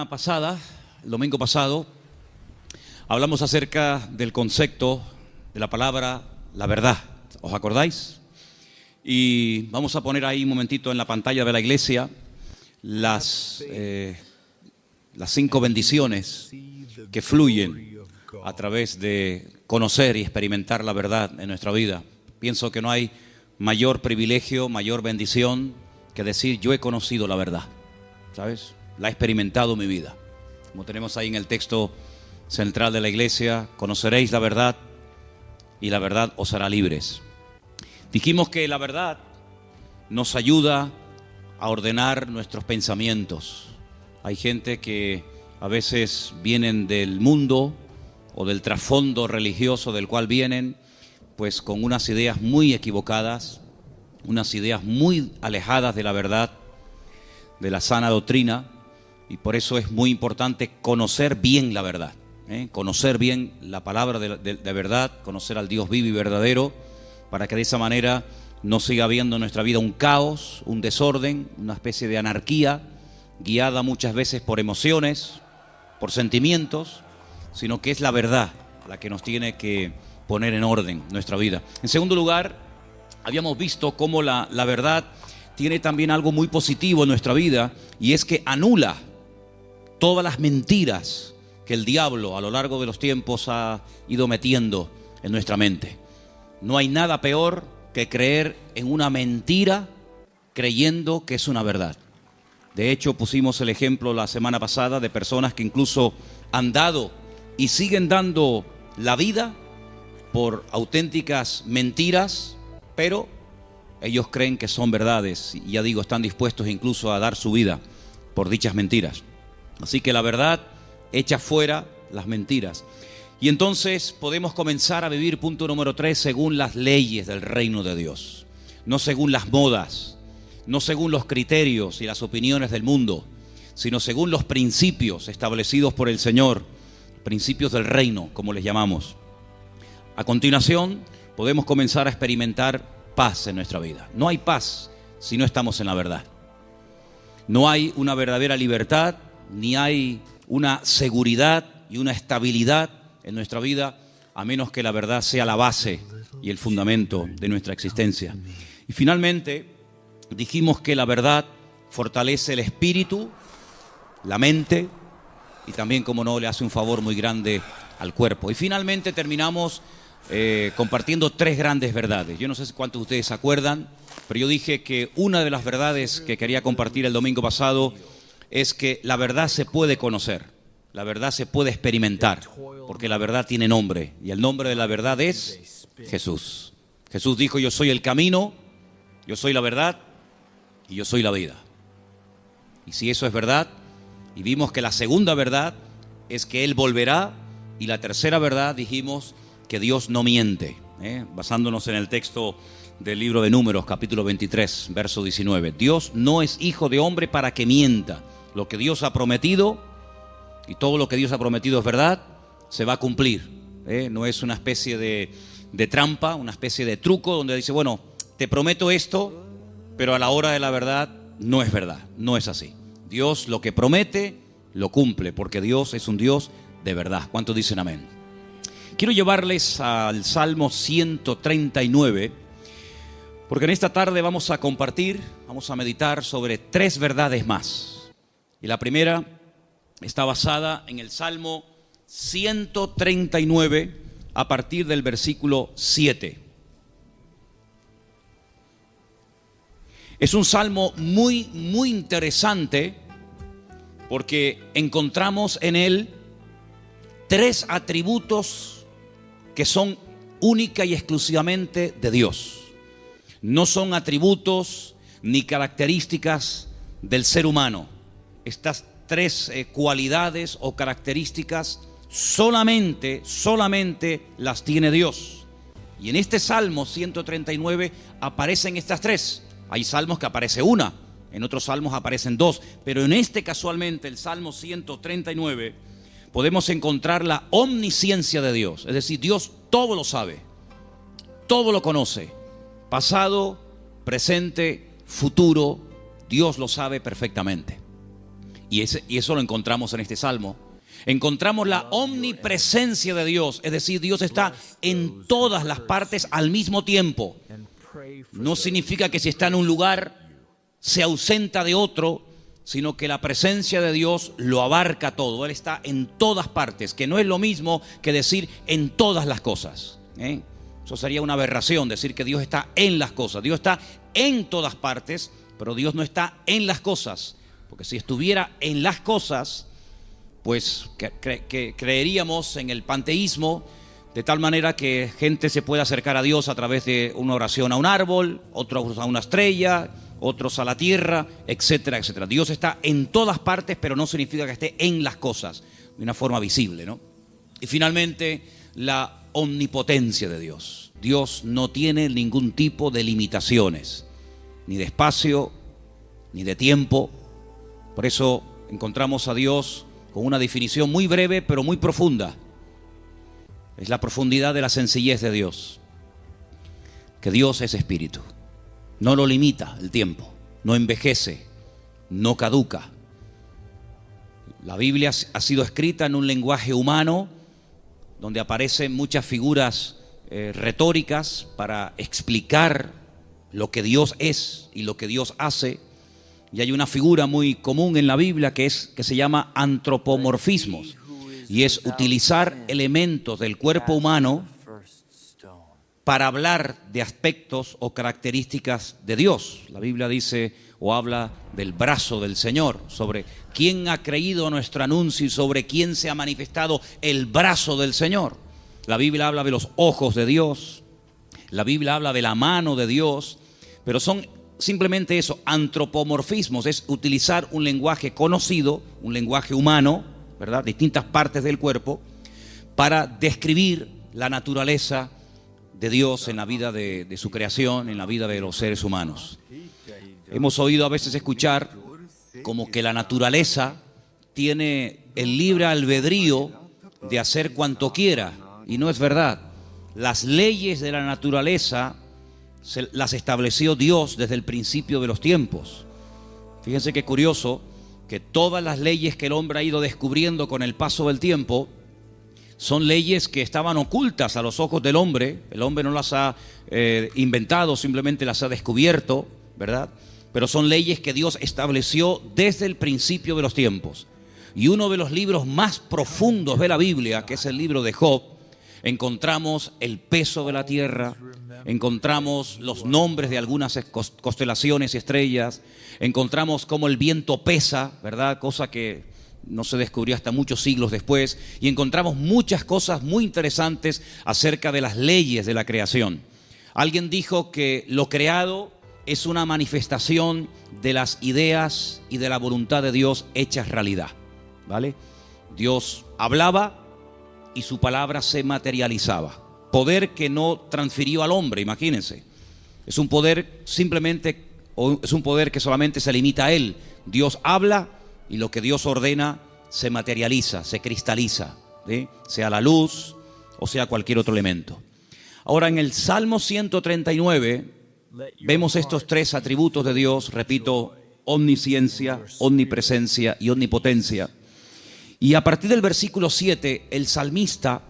El domingo pasado, hablamos acerca del concepto de la palabra la verdad. ¿Os acordáis? Y vamos a poner ahí un momentito en la pantalla de la iglesia las 5 bendiciones que fluyen a través de conocer y experimentar la verdad en nuestra vida. Pienso que no hay mayor privilegio, mayor bendición que decir yo he conocido la verdad, ¿sabes? La he experimentado en mi vida. Como tenemos ahí en el texto central de la iglesia, conoceréis la verdad y la verdad os hará libres. Dijimos que la verdad nos ayuda a ordenar nuestros pensamientos. Hay gente que a veces vienen del mundo o del trasfondo religioso del cual vienen, pues con unas ideas muy equivocadas, unas ideas muy alejadas de la verdad, de la sana doctrina. Y por eso es muy importante conocer bien la verdad, conocer bien la palabra de verdad, conocer al Dios vivo y verdadero, para que de esa manera no siga habiendo en nuestra vida un caos, un desorden, una especie de anarquía, guiada muchas veces por emociones, por sentimientos, sino que es la verdad la que nos tiene que poner en orden nuestra vida. En segundo lugar, habíamos visto cómo la verdad tiene también algo muy positivo en nuestra vida, y es que anula todas las mentiras que el diablo a lo largo de los tiempos ha ido metiendo en nuestra mente. No hay nada peor que creer en una mentira creyendo que es una verdad. De hecho, pusimos el ejemplo la semana pasada de personas que incluso han dado y siguen dando la vida por auténticas mentiras, pero ellos creen que son verdades y ya digo, están dispuestos incluso a dar su vida por dichas mentiras. Así que la verdad echa fuera las mentiras. Y entonces podemos comenzar a vivir, punto número 3, según las leyes del reino de Dios. No según las modas, no según los criterios y las opiniones del mundo, sino según los principios establecidos por el Señor, principios del reino, como les llamamos. A continuación, podemos comenzar a experimentar paz en nuestra vida. No hay paz si no estamos en la verdad. No hay una verdadera libertad, ni hay una seguridad y una estabilidad en nuestra vida, a menos que la verdad sea la base y el fundamento de nuestra existencia. Y finalmente, dijimos que la verdad fortalece el espíritu, la mente, y también, como no, le hace un favor muy grande al cuerpo. Y finalmente terminamos compartiendo 3 grandes verdades. Yo no sé cuántos de ustedes se acuerdan, pero yo dije que una de las verdades que quería compartir el domingo pasado es que la verdad se puede conocer, la verdad se puede experimentar, porque la verdad tiene nombre, y el nombre de la verdad es Jesús. Jesús dijo, yo soy el camino, yo soy la verdad y yo soy la vida. Y si eso es verdad, y vimos que la segunda verdad es que Él volverá, y la tercera verdad dijimos que Dios no miente, basándonos en el texto del libro de Números, capítulo 23, verso 19. Dios no es hijo de hombre para que mienta. Lo que Dios ha prometido, y todo lo que Dios ha prometido es verdad, se va a cumplir. No es una especie de trampa, una especie de truco donde dice, bueno, te prometo esto, pero a la hora de la verdad no es verdad, no es así. Dios lo que promete, lo cumple, porque Dios es un Dios de verdad. ¿Cuántos dicen amén? Quiero llevarles al Salmo 139, porque en esta tarde vamos a compartir, vamos a meditar sobre 3 verdades más. Y la primera está basada en el Salmo 139 a partir del versículo 7. Es un salmo muy interesante porque encontramos en él 3 atributos que son única y exclusivamente de Dios. No son atributos ni características del ser humano. Estas 3 cualidades o características solamente las tiene Dios. Y en este Salmo 139 aparecen estas 3. Hay salmos que aparece una, en otros salmos aparecen 2, pero en este casualmente, el Salmo 139, podemos encontrar la omnisciencia de Dios. Es decir, Dios todo lo sabe, todo lo conoce, pasado, presente, futuro, Dios lo sabe perfectamente. Y eso lo encontramos en este salmo. Encontramos la omnipresencia de Dios, es decir, Dios está en todas las partes al mismo tiempo. No significa que si está en un lugar se ausenta de otro, sino que la presencia de Dios lo abarca todo. Él está en todas partes, que no es lo mismo que decir en todas las cosas. Eso sería una aberración, decir que Dios está en las cosas. Dios está en todas partes, pero Dios no está en las cosas. Porque si estuviera en las cosas, pues creeríamos en el panteísmo, de tal manera que gente se puede acercar a Dios a través de una oración a un árbol, otros a una estrella, otros a la tierra, etcétera, etcétera. Dios está en todas partes, pero no significa que esté en las cosas, de una forma visible, ¿no? Y finalmente, la omnipotencia de Dios. Dios no tiene ningún tipo de limitaciones, ni de espacio, ni de tiempo. Por eso encontramos a Dios con una definición muy breve, pero muy profunda. Es la profundidad de la sencillez de Dios. Que Dios es espíritu. No lo limita el tiempo, no envejece, no caduca. La Biblia ha sido escrita en un lenguaje humano, donde aparecen muchas figuras retóricas para explicar lo que Dios es y lo que Dios hace. Y hay una figura muy común en la Biblia que se llama antropomorfismos, y es utilizar elementos del cuerpo humano para hablar de aspectos o características de Dios. La Biblia dice o habla del brazo del Señor, sobre quién ha creído nuestro anuncio y sobre quién se ha manifestado el brazo del Señor. La Biblia habla de los ojos de Dios, la Biblia habla de la mano de Dios, pero son simplemente eso, antropomorfismos, es utilizar un lenguaje conocido, un lenguaje humano, ¿verdad?, distintas partes del cuerpo, para describir la naturaleza de Dios en la vida de su creación, en la vida de los seres humanos. Hemos oído a veces escuchar como que la naturaleza tiene el libre albedrío de hacer cuanto quiera, y no es verdad. Las leyes de la naturaleza las estableció Dios desde el principio de los tiempos. Fíjense qué curioso que todas las leyes que el hombre ha ido descubriendo con el paso del tiempo son leyes que estaban ocultas a los ojos del hombre. El hombre no las ha inventado, simplemente las ha descubierto, ¿verdad? Pero son leyes que Dios estableció desde el principio de los tiempos. Y uno de los libros más profundos de la Biblia, que es el libro de Job, encontramos el peso de la tierra, encontramos los nombres de algunas constelaciones y estrellas, encontramos cómo el viento pesa, ¿verdad? Cosa que no se descubrió hasta muchos siglos después, y encontramos muchas cosas muy interesantes acerca de las leyes de la creación. Alguien dijo que lo creado es una manifestación de las ideas y de la voluntad de Dios hechas realidad, ¿vale? Dios hablaba y su palabra se materializaba. Poder que no transfirió al hombre, imagínense. Es un poder simplemente, o es un poder que solamente se limita a él. Dios habla y lo que Dios ordena se materializa, se cristaliza, ¿sí? Sea la luz o sea cualquier otro elemento. Ahora, en el Salmo 139 vemos estos tres atributos de Dios, repito, omnisciencia, omnipresencia y omnipotencia. Y a partir del versículo 7, el salmista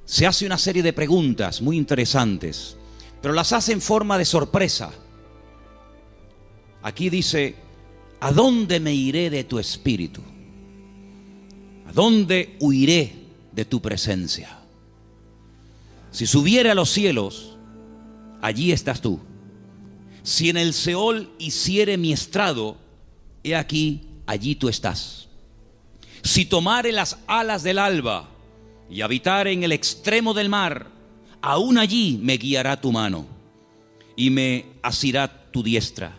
se hace una serie de preguntas muy interesantes, pero las hace en forma de sorpresa. Aquí dice: ¿a dónde me iré de tu espíritu? ¿A dónde huiré de tu presencia? Si subiere a los cielos, allí estás tú. Si en el Seol hiciere mi estrado, he aquí, allí tú estás. Si tomare las alas del alba y habitare en el extremo del mar, aún allí me guiará tu mano y me asirá tu diestra.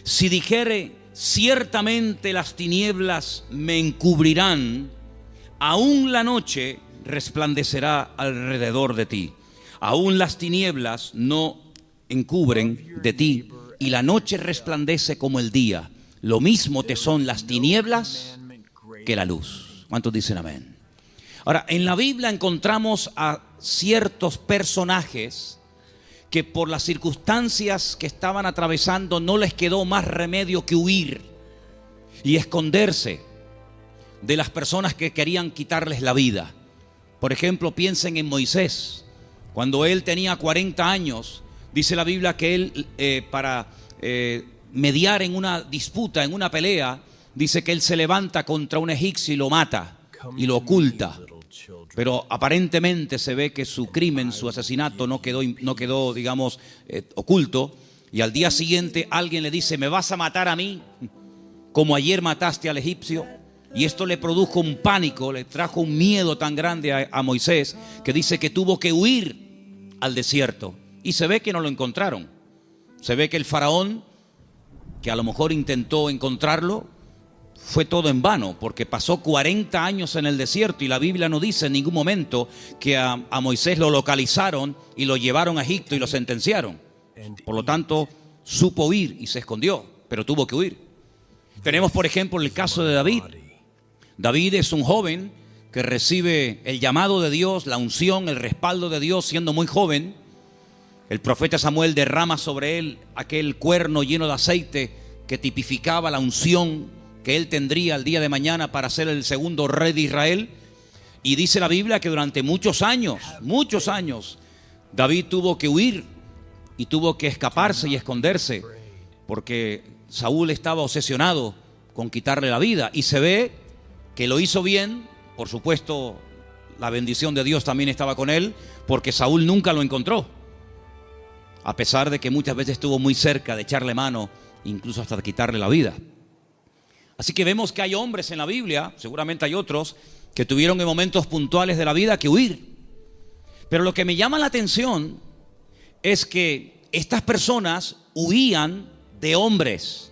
Si dijere: ciertamente las tinieblas me encubrirán, aún la noche resplandecerá alrededor de ti. Aún las tinieblas no encubren de ti, y la noche resplandece como el día. Lo mismo te son las tinieblas que la luz. ¿Cuántos dicen amén? Ahora, en la Biblia encontramos a ciertos personajes que por las circunstancias que estaban atravesando no les quedó más remedio que huir. y esconderse de las personas que querían quitarles la vida. Por ejemplo, piensen en Moisés. Cuando él tenía 40 años, dice la Biblia que él para mediar en una disputa, en una pelea, dice que él se levanta contra un egipcio y lo mata y lo oculta. Pero aparentemente se ve que su crimen, su asesinato no quedó, digamos, oculto. Y al día siguiente alguien le dice: ¿me vas a matar a mí como ayer mataste al egipcio? Y esto le produjo un pánico, le trajo un miedo tan grande a Moisés, que dice que tuvo que huir al desierto. Y se ve que no lo encontraron. Se ve que el faraón, que a lo mejor intentó encontrarlo, fue todo en vano, porque pasó 40 años en el desierto y la Biblia no dice en ningún momento que a Moisés lo localizaron y lo llevaron a Egipto y lo sentenciaron. Por lo tanto, supo huir y se escondió, pero tuvo que huir. Tenemos, por ejemplo, el caso de David. David es un joven que recibe el llamado de Dios, la unción, el respaldo de Dios siendo muy joven. El profeta Samuel derrama sobre él aquel cuerno lleno de aceite que tipificaba la unción que él tendría el día de mañana para ser el segundo rey de Israel. Y dice la Biblia que durante muchos años, David tuvo que huir y tuvo que escaparse y esconderse, porque Saúl estaba obsesionado con quitarle la vida. Y se ve que lo hizo bien. Por supuesto, la bendición de Dios también estaba con él, porque Saúl nunca lo encontró, a pesar de que muchas veces estuvo muy cerca de echarle mano, incluso hasta de quitarle la vida. Así que vemos que hay hombres en la Biblia, seguramente hay otros, que tuvieron en momentos puntuales de la vida que huir. Pero lo que me llama la atención es que estas personas huían de hombres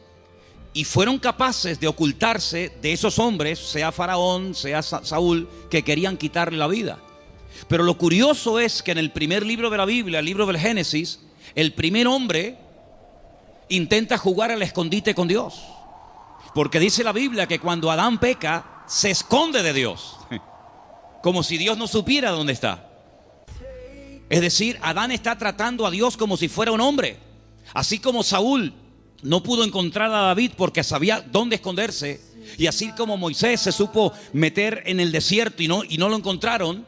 y fueron capaces de ocultarse de esos hombres, sea Faraón, sea Saúl, que querían quitarle la vida. Pero lo curioso es que en el primer libro de la Biblia, el libro del Génesis, el primer hombre intenta jugar al escondite con Dios. Porque dice la Biblia que cuando Adán peca, se esconde de Dios, como si Dios no supiera dónde está. Es decir, Adán está tratando a Dios como si fuera un hombre. Así como Saúl no pudo encontrar a David porque sabía dónde esconderse, y así como Moisés se supo meter en el desierto y no lo encontraron,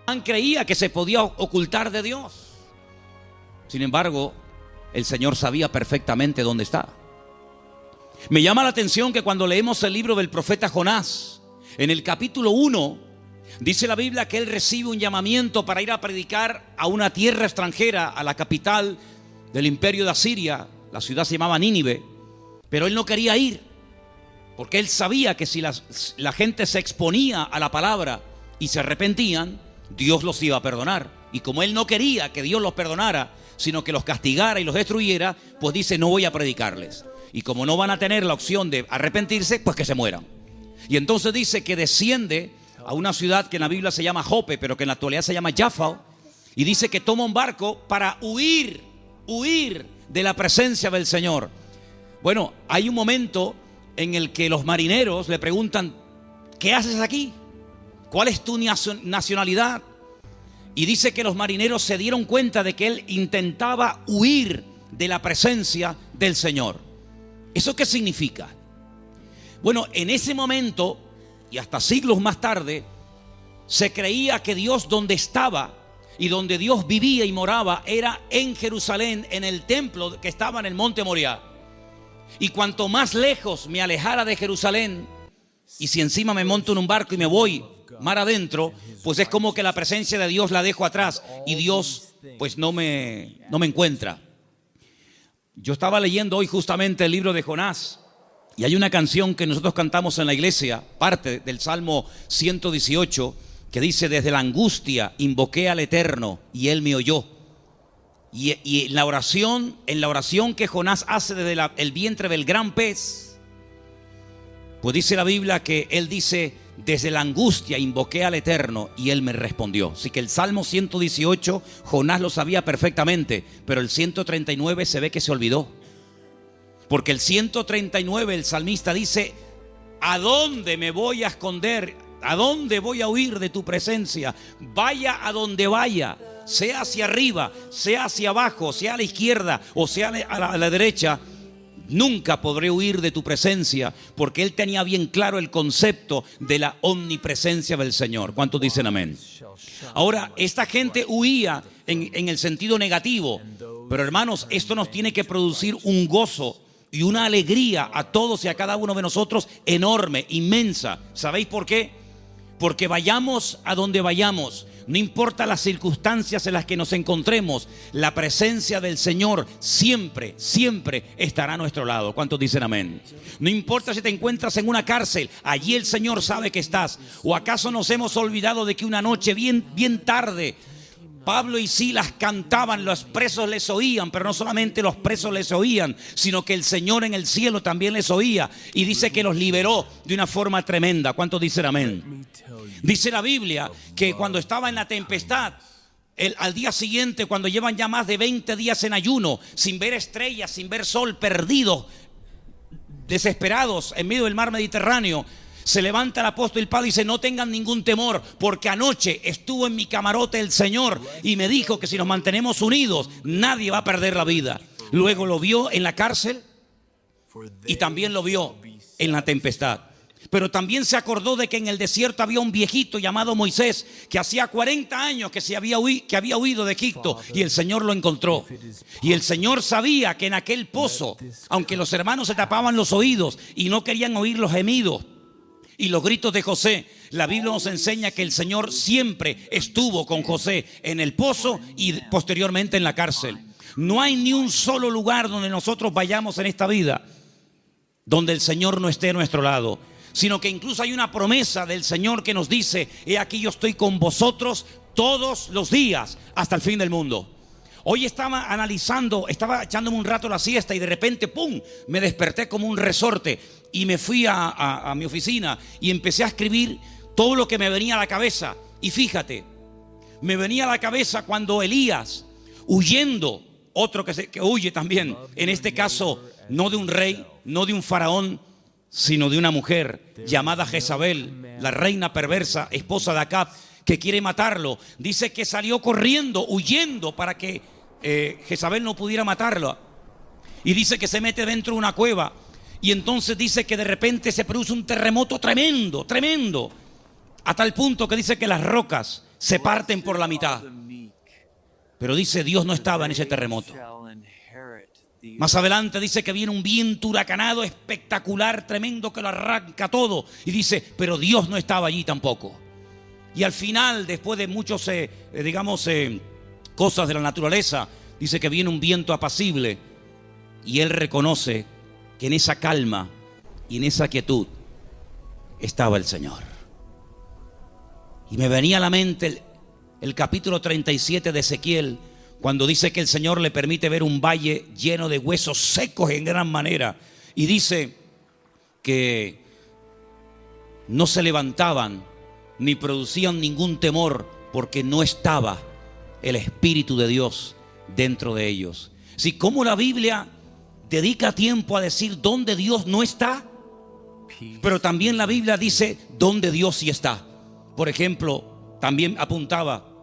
Adán creía que se podía ocultar de Dios. Sin embargo, el Señor sabía perfectamente dónde está. Me llama la atención que cuando leemos el libro del profeta Jonás, en el capítulo 1, dice la Biblia que él recibe un llamamiento para ir a predicar a una tierra extranjera, a la capital del imperio de Asiria. La ciudad se llamaba Nínive, pero él no quería ir, porque él sabía que si la gente se exponía a la palabra y se arrepentían, Dios los iba a perdonar. Y como él no quería que Dios los perdonara, sino que los castigara y los destruyera, pues dice: no voy a predicarles. Y como no van a tener la opción de arrepentirse, pues que se mueran. Y entonces dice que desciende a una ciudad que en la Biblia se llama Jope, pero que en la actualidad se llama Jaffa, y dice que toma un barco para huir de la presencia del Señor. Bueno, hay un momento en el que los marineros le preguntan: ¿qué haces aquí? ¿Cuál es tu nacionalidad? Y dice que los marineros se dieron cuenta de que él intentaba huir de la presencia del Señor. ¿Eso qué significa? Bueno, en ese momento y hasta siglos más tarde, se creía que Dios donde estaba y donde Dios vivía y moraba era en Jerusalén, en el templo que estaba en el monte Moriah. Y cuanto más lejos me alejara de Jerusalén, y si encima me monto en un barco y me voy mar adentro, pues es como que la presencia de Dios la dejo atrás y Dios pues no me encuentra. Yo estaba leyendo hoy justamente el libro de Jonás, y hay una canción que nosotros cantamos en la iglesia, parte del Salmo 118, que dice: desde la angustia invoqué al Eterno y Él me oyó. Y en la oración que Jonás hace desde el vientre del gran pez, pues dice la Biblia que él dice: desde la angustia invoqué al Eterno y Él me respondió. Así que el Salmo 118 Jonás lo sabía perfectamente, pero el 139 se ve que se olvidó. Porque el 139 el salmista dice: ¿a dónde me voy a esconder? ¿A dónde voy a huir de tu presencia? Vaya a donde vaya, sea hacia arriba, sea hacia abajo, sea a la izquierda o sea a la derecha, Nunca podré huir de tu presencia, porque él tenía bien claro el concepto de la omnipresencia del Señor. ¿Cuántos dicen amén? Ahora, esta gente huía en el sentido negativo, pero hermanos, esto nos tiene que producir un gozo y una alegría a todos y a cada uno de nosotros enorme, inmensa. ¿Sabéis por qué? Porque vayamos a donde vayamos, no importa las circunstancias en las que nos encontremos, la presencia del Señor siempre, siempre estará a nuestro lado. ¿Cuántos dicen amén? No importa si te encuentras en una cárcel, allí el Señor sabe que estás. ¿O acaso nos hemos olvidado de que una noche bien tarde Pablo y Silas cantaban, los presos les oían, pero no solamente los presos les oían, sino que el Señor en el cielo también les oía, y dice que los liberó de una forma tremenda? ¿Cuántos dicen amén? Dice la Biblia que cuando estaba en la tempestad, al día siguiente, cuando llevan ya más de 20 días en ayuno, sin ver estrellas, sin ver sol, perdidos, desesperados en medio del mar Mediterráneo, se levanta el apóstol Pablo y dice: no tengan ningún temor, porque anoche estuvo en mi camarote el Señor y me dijo que si nos mantenemos unidos, nadie va a perder la vida. Luego lo vio en la cárcel y también lo vio en la tempestad. Pero también se acordó de que en el desierto había un viejito llamado Moisés, que hacía 40 años que había huido de Egipto, y el Señor lo encontró. Y el Señor sabía que en aquel pozo, aunque los hermanos se tapaban los oídos y no querían oír los gemidos y los gritos de José, la Biblia nos enseña que el Señor siempre estuvo con José en el pozo y posteriormente en la cárcel. No hay ni un solo lugar donde nosotros vayamos en esta vida donde el Señor no esté a nuestro lado, sino que incluso hay una promesa del Señor que nos dice: he aquí yo estoy con vosotros todos los días hasta el fin del mundo. Hoy estaba analizando, estaba echándome un rato la siesta y de repente, ¡pum!, me desperté como un resorte y me fui a mi oficina y empecé a escribir todo lo que me venía a la cabeza. Y fíjate, me venía a la cabeza cuando Elías, huyendo, otro que huye también, en este caso no de un rey, no de un faraón, sino de una mujer llamada Jezabel, la reina perversa, esposa de Acab, que quiere matarlo. Dice que salió corriendo, huyendo, para que Jezabel no pudiera matarlo. Y dice que se mete dentro de una cueva. Y entonces dice que de repente se produce un terremoto tremendo, tremendo, a tal punto que dice que las rocas se parten por la mitad. Pero dice, Dios no estaba en ese terremoto. Más adelante dice que viene un viento huracanado espectacular, tremendo, que lo arranca todo. Y dice, pero Dios no estaba allí tampoco. Y al final, después de muchos, cosas de la naturaleza, dice que viene un viento apacible. Y él reconoce que en esa calma y en esa quietud estaba el Señor. Y me venía a la mente el capítulo 37 de Ezequiel, cuando dice que el Señor le permite ver un valle lleno de huesos secos en gran manera. Y dice que no se levantaban ni producían ningún temor, porque no estaba el Espíritu de Dios dentro de ellos. Si como la Biblia dedica tiempo a decir dónde Dios no está, pero también la Biblia dice dónde Dios sí está. Por ejemplo, también apuntaba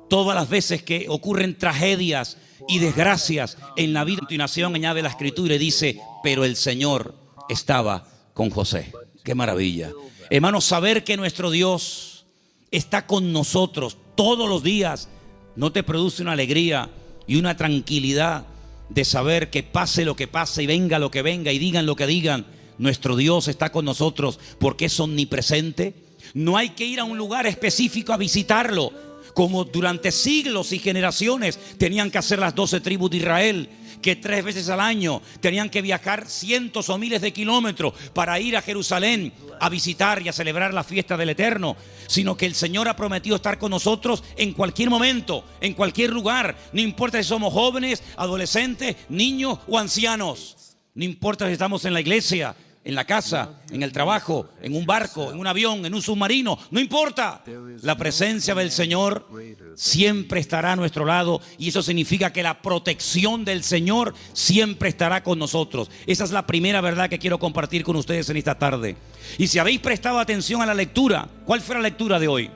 todas las veces que ocurren tragedias y desgracias en la vida. A continuación añade la Escritura y dice, pero el Señor estaba con José. ¡Qué maravilla! Hermanos, saber que nuestro Dios está con nosotros todos los días, ¿no te produce una alegría y una tranquilidad de saber que pase lo que pase y venga lo que venga y digan lo que digan, nuestro Dios está con nosotros porque es omnipresente? No hay que ir a un lugar específico a visitarlo, como durante siglos y generaciones tenían que hacer las 12 tribus de Israel, que 3 veces al año tenían que viajar cientos o miles de kilómetros para ir a Jerusalén a visitar y a celebrar la fiesta del Eterno, sino que el Señor ha prometido estar con nosotros en cualquier momento, en cualquier lugar. No importa si somos jóvenes, adolescentes, niños o ancianos. No importa si estamos en la iglesia, en la casa, en el trabajo, en un barco, en un avión, en un submarino, no importa. La presencia del Señor siempre estará a nuestro lado, y eso significa que la protección del Señor siempre estará con nosotros. Esa es la primera verdad que quiero compartir con ustedes en esta tarde. Y si habéis prestado atención a la lectura, ¿cuál fue la lectura de hoy?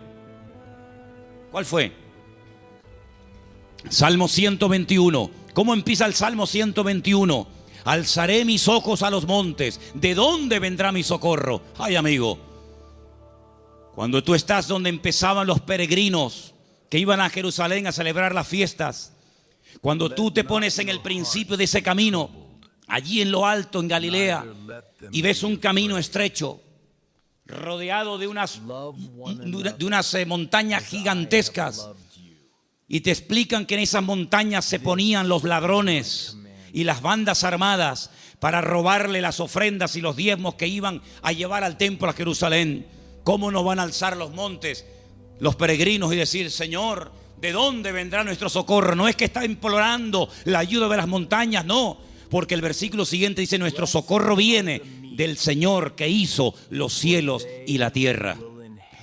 ¿Cuál fue? Salmo 121. ¿Cómo empieza el Salmo 121? Alzaré mis ojos a los montes. ¿De dónde vendrá mi socorro? Ay, amigo, cuando tú estás donde empezaban los peregrinos que iban a Jerusalén a celebrar las fiestas, cuando tú te pones en el principio de ese camino, allí en lo alto en Galilea, y ves un camino estrecho, rodeado de unas montañas gigantescas, y te explican que en esas montañas se ponían los ladrones y las bandas armadas para robarle las ofrendas y los diezmos que iban a llevar al templo a Jerusalén. ¿Cómo nos van a alzar los montes los peregrinos y decir: Señor, ¿de dónde vendrá nuestro socorro? No es que está implorando la ayuda de las montañas, no, porque el versículo siguiente dice: nuestro socorro viene del Señor que hizo los cielos y la tierra.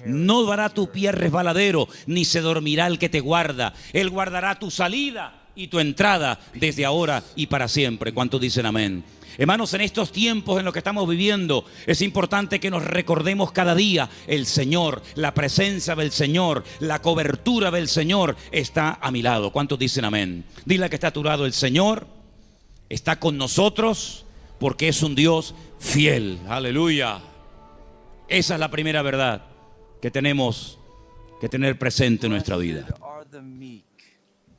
No dará tu pie resbaladero, ni se dormirá el que te guarda. Él guardará tu salida y tu entrada desde ahora y para siempre. ¿Cuántos dicen amén? Hermanos, en estos tiempos en los que estamos viviendo, es importante que nos recordemos cada día: el Señor, la presencia del Señor, la cobertura del Señor está a mi lado. ¿Cuántos dicen amén? Dile que está a tu lado: el Señor está con nosotros porque es un Dios fiel. Aleluya. Esa es la primera verdad que tenemos que tener presente en nuestra vida.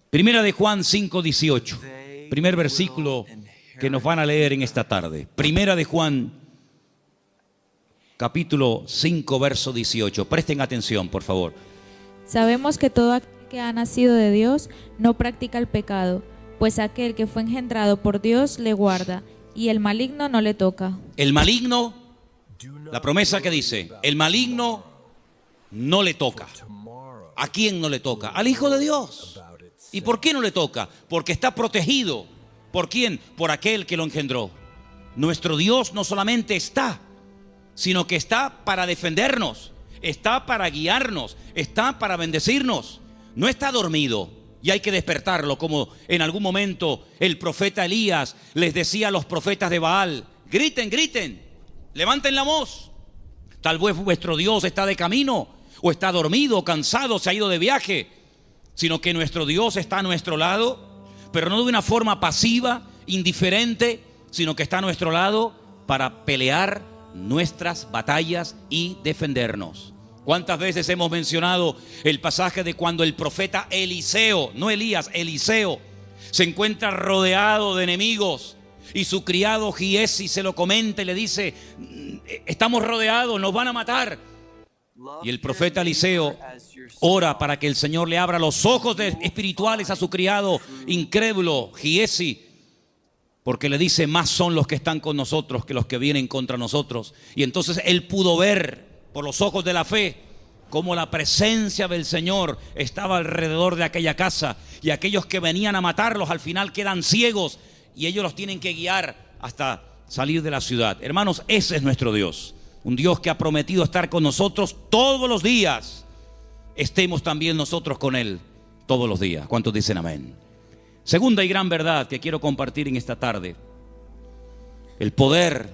Primera de Juan 5:18, primer versículo que nos van a leer en esta tarde. Primera de Juan, capítulo 5, verso 18. Presten atención, por favor. Sabemos que todo aquel que ha nacido de Dios no practica el pecado, pues aquel que fue engendrado por Dios le guarda, y el maligno no le toca. El maligno, la promesa que dice, el maligno no le toca. ¿A quién no le toca? Al Hijo de Dios. ¿Y por qué no le toca? Porque está protegido. ¿Por quién? Por aquel que lo engendró. Nuestro Dios no solamente está, sino que está para defendernos, está para guiarnos, está para bendecirnos. No está dormido y hay que despertarlo, como en algún momento el profeta Elías les decía a los profetas de Baal: griten, griten, levanten la voz. Tal vez vuestro Dios está de camino, o está dormido, o cansado, se ha ido de viaje. Sino que nuestro Dios está a nuestro lado, pero no de una forma pasiva, indiferente, sino que está a nuestro lado para pelear nuestras batallas y defendernos. ¿Cuántas veces hemos mencionado el pasaje de cuando el profeta Eliseo, no Elías, Eliseo, se encuentra rodeado de enemigos y su criado Giesi se lo comenta y le dice: estamos rodeados, nos van a matar? Y el profeta Eliseo ora para que el Señor le abra los ojos espirituales a su criado incrédulo Giesi, porque le dice: más son los que están con nosotros que los que vienen contra nosotros. Y entonces él pudo ver por los ojos de la fe cómo la presencia del Señor estaba alrededor de aquella casa, y aquellos que venían a matarlos al final quedan ciegos y ellos los tienen que guiar hasta salir de la ciudad. Hermanos, ese es nuestro Dios, un Dios que ha prometido estar con nosotros todos los días. Estemos también nosotros con Él todos los días. ¿Cuántos dicen amén? Segunda y gran verdad que quiero compartir en esta tarde: el poder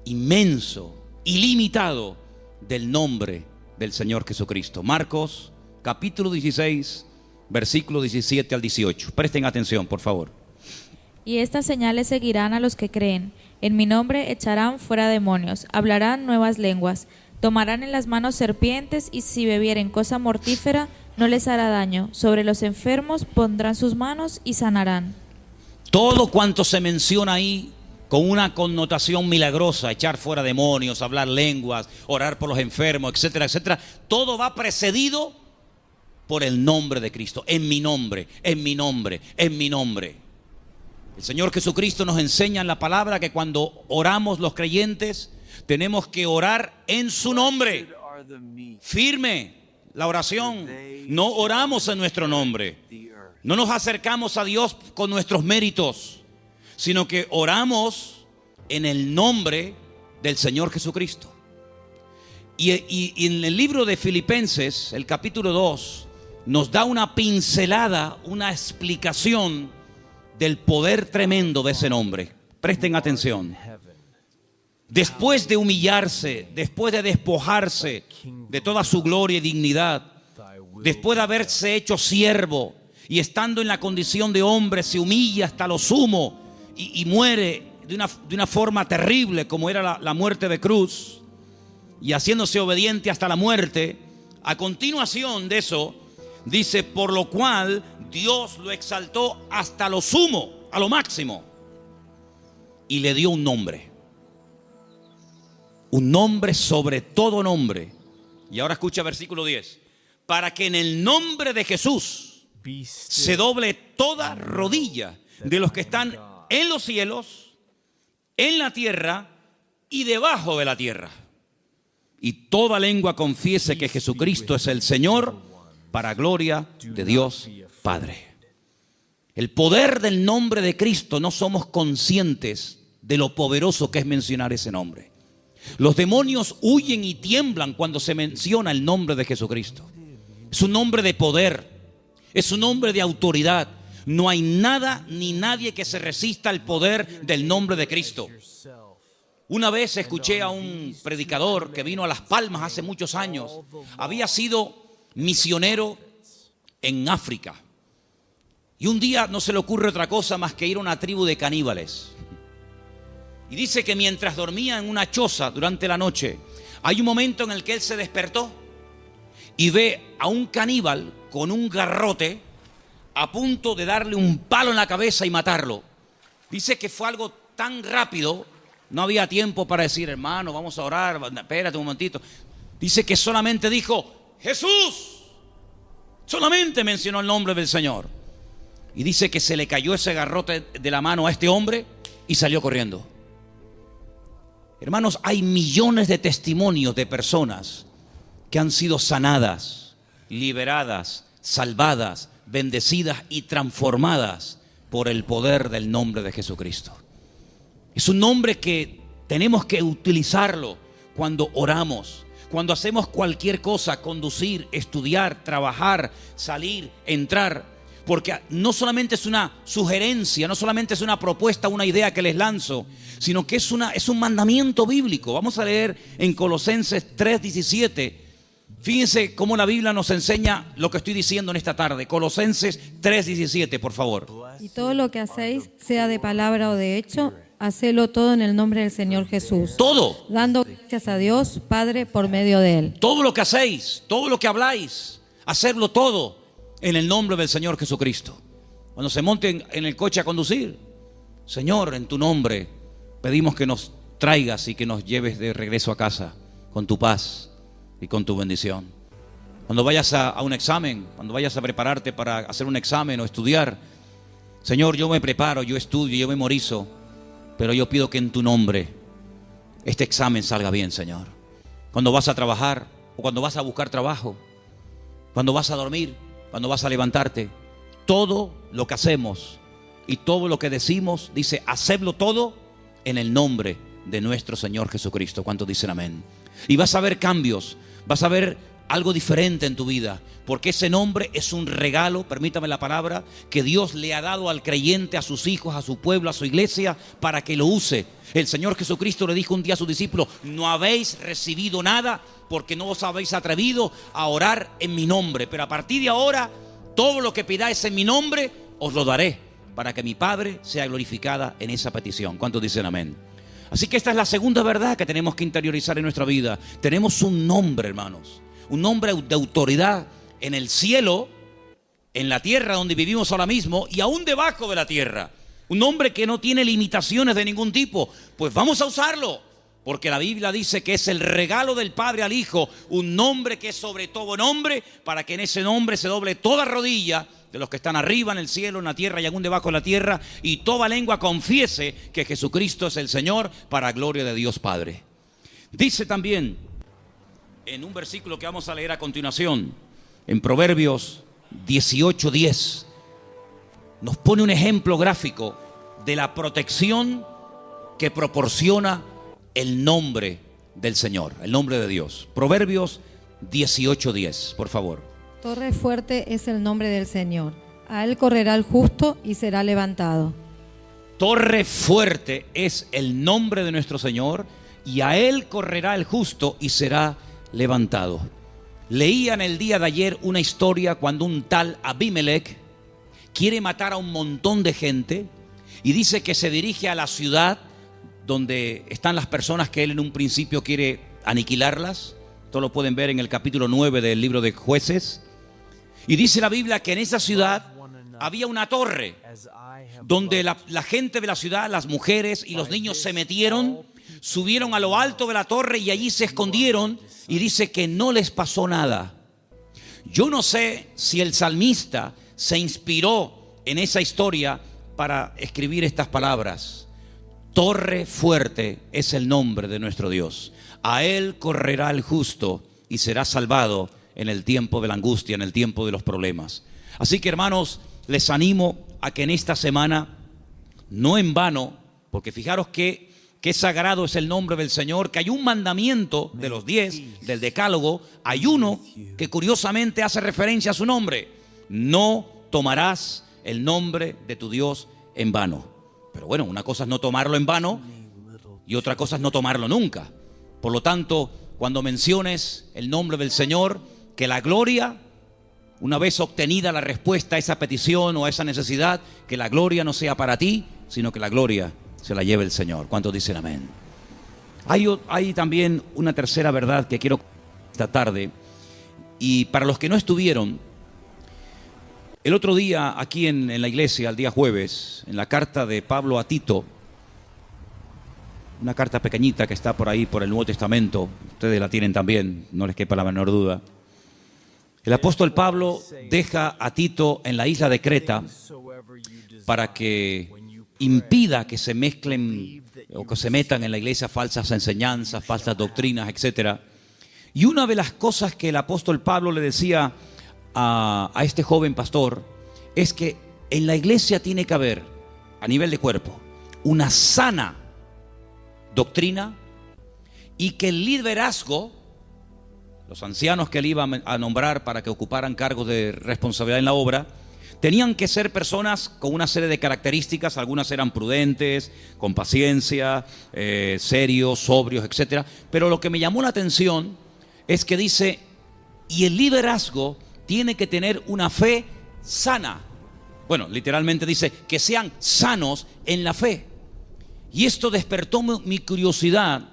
inmenso, ilimitado del nombre del Señor Jesucristo. Marcos capítulo 16, versículo 17 al 18. Presten atención, por favor. Y estas señales seguirán a los que creen. En mi nombre echarán fuera demonios, hablarán nuevas lenguas, tomarán en las manos serpientes, y si bebieren cosa mortífera no les hará daño. Sobre los enfermos pondrán sus manos y sanarán. Todo cuanto se menciona ahí con una connotación milagrosa: echar fuera demonios, hablar lenguas, orar por los enfermos, etcétera, etcétera, todo va precedido por el nombre de Cristo. En mi nombre, en mi nombre, en mi nombre. El Señor Jesucristo nos enseña en la palabra que cuando oramos los creyentes tenemos que orar en su nombre. Firme la oración. No oramos en nuestro nombre. No nos acercamos a Dios con nuestros méritos, sino que oramos en el nombre del Señor Jesucristo. Y en el libro de Filipenses, el capítulo 2, nos da una pincelada, una explicación del poder tremendo de ese nombre. Presten atención. Después de humillarse, después de despojarse de toda su gloria y dignidad, después de haberse hecho siervo y estando en la condición de hombre, se humilla hasta lo sumo y muere de una forma terrible como era la muerte de cruz y haciéndose obediente hasta la muerte, a continuación de eso dice, por lo cual Dios lo exaltó hasta lo sumo, a lo máximo, y le dio un nombre sobre todo nombre. Y ahora escucha versículo 10, para que en el nombre de Jesús se doble toda rodilla de los que están en los cielos, en la tierra y debajo de la tierra, y toda lengua confiese que Jesucristo es el Señor, para gloria de Dios Padre. El poder del nombre de Cristo, no somos conscientes de lo poderoso que es mencionar ese nombre. Los demonios huyen y tiemblan cuando se menciona el nombre de Jesucristo. Es un nombre de poder, es un nombre de autoridad. No hay nada ni nadie que se resista al poder del nombre de Cristo. Una vez escuché a un predicador que vino a Las Palmas hace muchos años. Había sido misionero en África. Y un día no se le ocurre otra cosa más que ir a una tribu de caníbales. Y dice que mientras dormía en una choza durante la noche, hay un momento en el que él se despertó y ve a un caníbal con un garrote a punto de darle un palo en la cabeza y matarlo. Dice que fue algo tan rápido, no había tiempo para decir, hermano, vamos a orar, espérate un momentito. Dice que solamente dijo, Jesús. Solamente mencionó el nombre del Señor. Y dice que se le cayó ese garrote de la mano a este hombre y salió corriendo. Hermanos, hay millones de testimonios de personas que han sido sanadas, liberadas, salvadas, bendecidas y transformadas por el poder del nombre de Jesucristo. Es un nombre que tenemos que utilizarlo cuando oramos, cuando hacemos cualquier cosa, conducir, estudiar, trabajar, salir, entrar. Porque no solamente es una sugerencia, no solamente es una propuesta, una idea que les lanzo, sino que es un mandamiento bíblico. Vamos a leer en Colosenses 3:17. Fíjense cómo la Biblia nos enseña lo que estoy diciendo en esta tarde. Colosenses 3:17, por favor. Y todo lo que hacéis, sea de palabra o de hecho, hacelo todo en el nombre del Señor Jesús. Todo. Dando gracias a Dios, Padre, por medio de Él. Todo lo que hacéis, todo lo que habláis, hacerlo todo en el nombre del Señor Jesucristo. Cuando se monten en el coche a conducir, Señor, en tu nombre pedimos que nos traigas y que nos lleves de regreso a casa con tu paz y con tu bendición. Cuando vayas a un examen, cuando vayas a prepararte para hacer un examen o estudiar, Señor, yo me preparo, yo estudio, yo memorizo, pero yo pido que en tu nombre este examen salga bien, Señor. Cuando vas a trabajar o cuando vas a buscar trabajo, cuando vas a dormir, cuando vas a levantarte, todo lo que hacemos y todo lo que decimos, dice, hacedlo todo en el nombre de nuestro Señor Jesucristo. ¿Cuántos dicen amén? Y vas a ver cambios, vas a ver algo diferente en tu vida, porque ese nombre es un regalo, permítame la palabra, que Dios le ha dado al creyente, a sus hijos, a su pueblo, a su iglesia, para que lo use. El Señor Jesucristo le dijo un día a sus discípulos, no habéis recibido nada porque no os habéis atrevido a orar en mi nombre, pero a partir de ahora, todo lo que pidáis en mi nombre, os lo daré, para que mi Padre sea glorificada en esa petición. ¿Cuántos dicen amén? Así que esta es la segunda verdad que tenemos que interiorizar en nuestra vida. Tenemos un nombre, hermanos, un nombre de autoridad en el cielo, en la tierra donde vivimos ahora mismo y aún debajo de la tierra. Un nombre que no tiene limitaciones de ningún tipo. Pues vamos a usarlo, porque la Biblia dice que es el regalo del Padre al Hijo, un nombre que es sobre todo nombre, para que en ese nombre se doble toda rodilla de los que están arriba en el cielo, en la tierra y aún debajo de la tierra, y toda lengua confiese que Jesucristo es el Señor, para gloria de Dios Padre. Dice también en un versículo que vamos a leer a continuación, en Proverbios 18:10, nos pone un ejemplo gráfico de la protección que proporciona el nombre del Señor, el nombre de Dios. Proverbios 18:10, por favor. Torre fuerte es el nombre del Señor. A Él correrá el justo y será levantado. Torre fuerte es el nombre de nuestro Señor, y a Él correrá el justo y será levantado. Leía en el día de ayer una historia cuando un tal Abimelech quiere matar a un montón de gente y dice que se dirige a la ciudad donde están las personas que él en un principio quiere aniquilarlas. Esto lo pueden ver en el capítulo 9 del libro de Jueces. Y dice la Biblia que en esa ciudad había una torre donde la gente de la ciudad, las mujeres y los niños se metieron, subieron a lo alto de la torre y allí se escondieron, y dice que no les pasó nada. Yo no sé si el salmista se inspiró en esa historia para escribir estas palabras. Torre fuerte es el nombre de nuestro Dios. A él correrá el justo y será salvado en el tiempo de la angustia, en el tiempo de los problemas. Así que, hermanos, les animo a que en esta semana, no en vano, porque fijaros que sagrado es el nombre del Señor, que hay un mandamiento de los 10 del decálogo, hay uno que curiosamente hace referencia a su nombre: no tomarás el nombre de tu Dios en vano. Pero bueno, una cosa es no tomarlo en vano y otra cosa es no tomarlo nunca. Por lo tanto, cuando menciones el nombre del Señor, que la gloria, una vez obtenida la respuesta a esa petición o a esa necesidad, que la gloria no sea para ti, sino que la gloria se la lleve el Señor. ¿Cuántos dicen amén? Hay también una tercera verdad que quiero esta tarde. Y para los que no estuvieron, el otro día aquí en la iglesia, el día jueves, en la carta de Pablo a Tito, una carta pequeñita que está por ahí por el Nuevo Testamento, ustedes la tienen también, no les quepa la menor duda. El apóstol Pablo deja a Tito en la isla de Creta para que impida que se mezclen o que se metan en la iglesia falsas enseñanzas, falsas doctrinas, etc. Y una de las cosas que el apóstol Pablo le decía a este joven pastor es que en la iglesia tiene que haber, a nivel de cuerpo, una sana doctrina, y que el liderazgo, los ancianos que él iba a nombrar para que ocuparan cargos de responsabilidad en la obra, tenían que ser personas con una serie de características. Algunas eran prudentes, con paciencia, serios, sobrios, etc. Pero lo que me llamó la atención es que dice, y el liderazgo tiene que tener una fe sana. Bueno, literalmente dice que sean sanos en la fe. Y esto despertó mi curiosidad,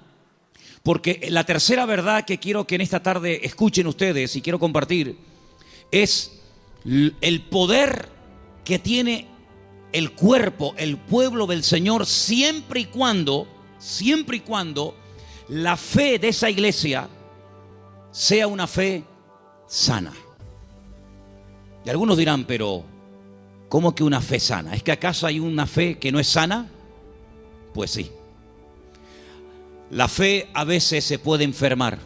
porque la tercera verdad que quiero que en esta tarde escuchen ustedes y quiero compartir es el poder que tiene el cuerpo, el pueblo del Señor, siempre y cuando la fe de esa iglesia sea una fe sana. Y algunos dirán, pero ¿cómo que una fe sana? ¿Es que acaso hay una fe que no es sana? Pues sí. La fe a veces se puede enfermar.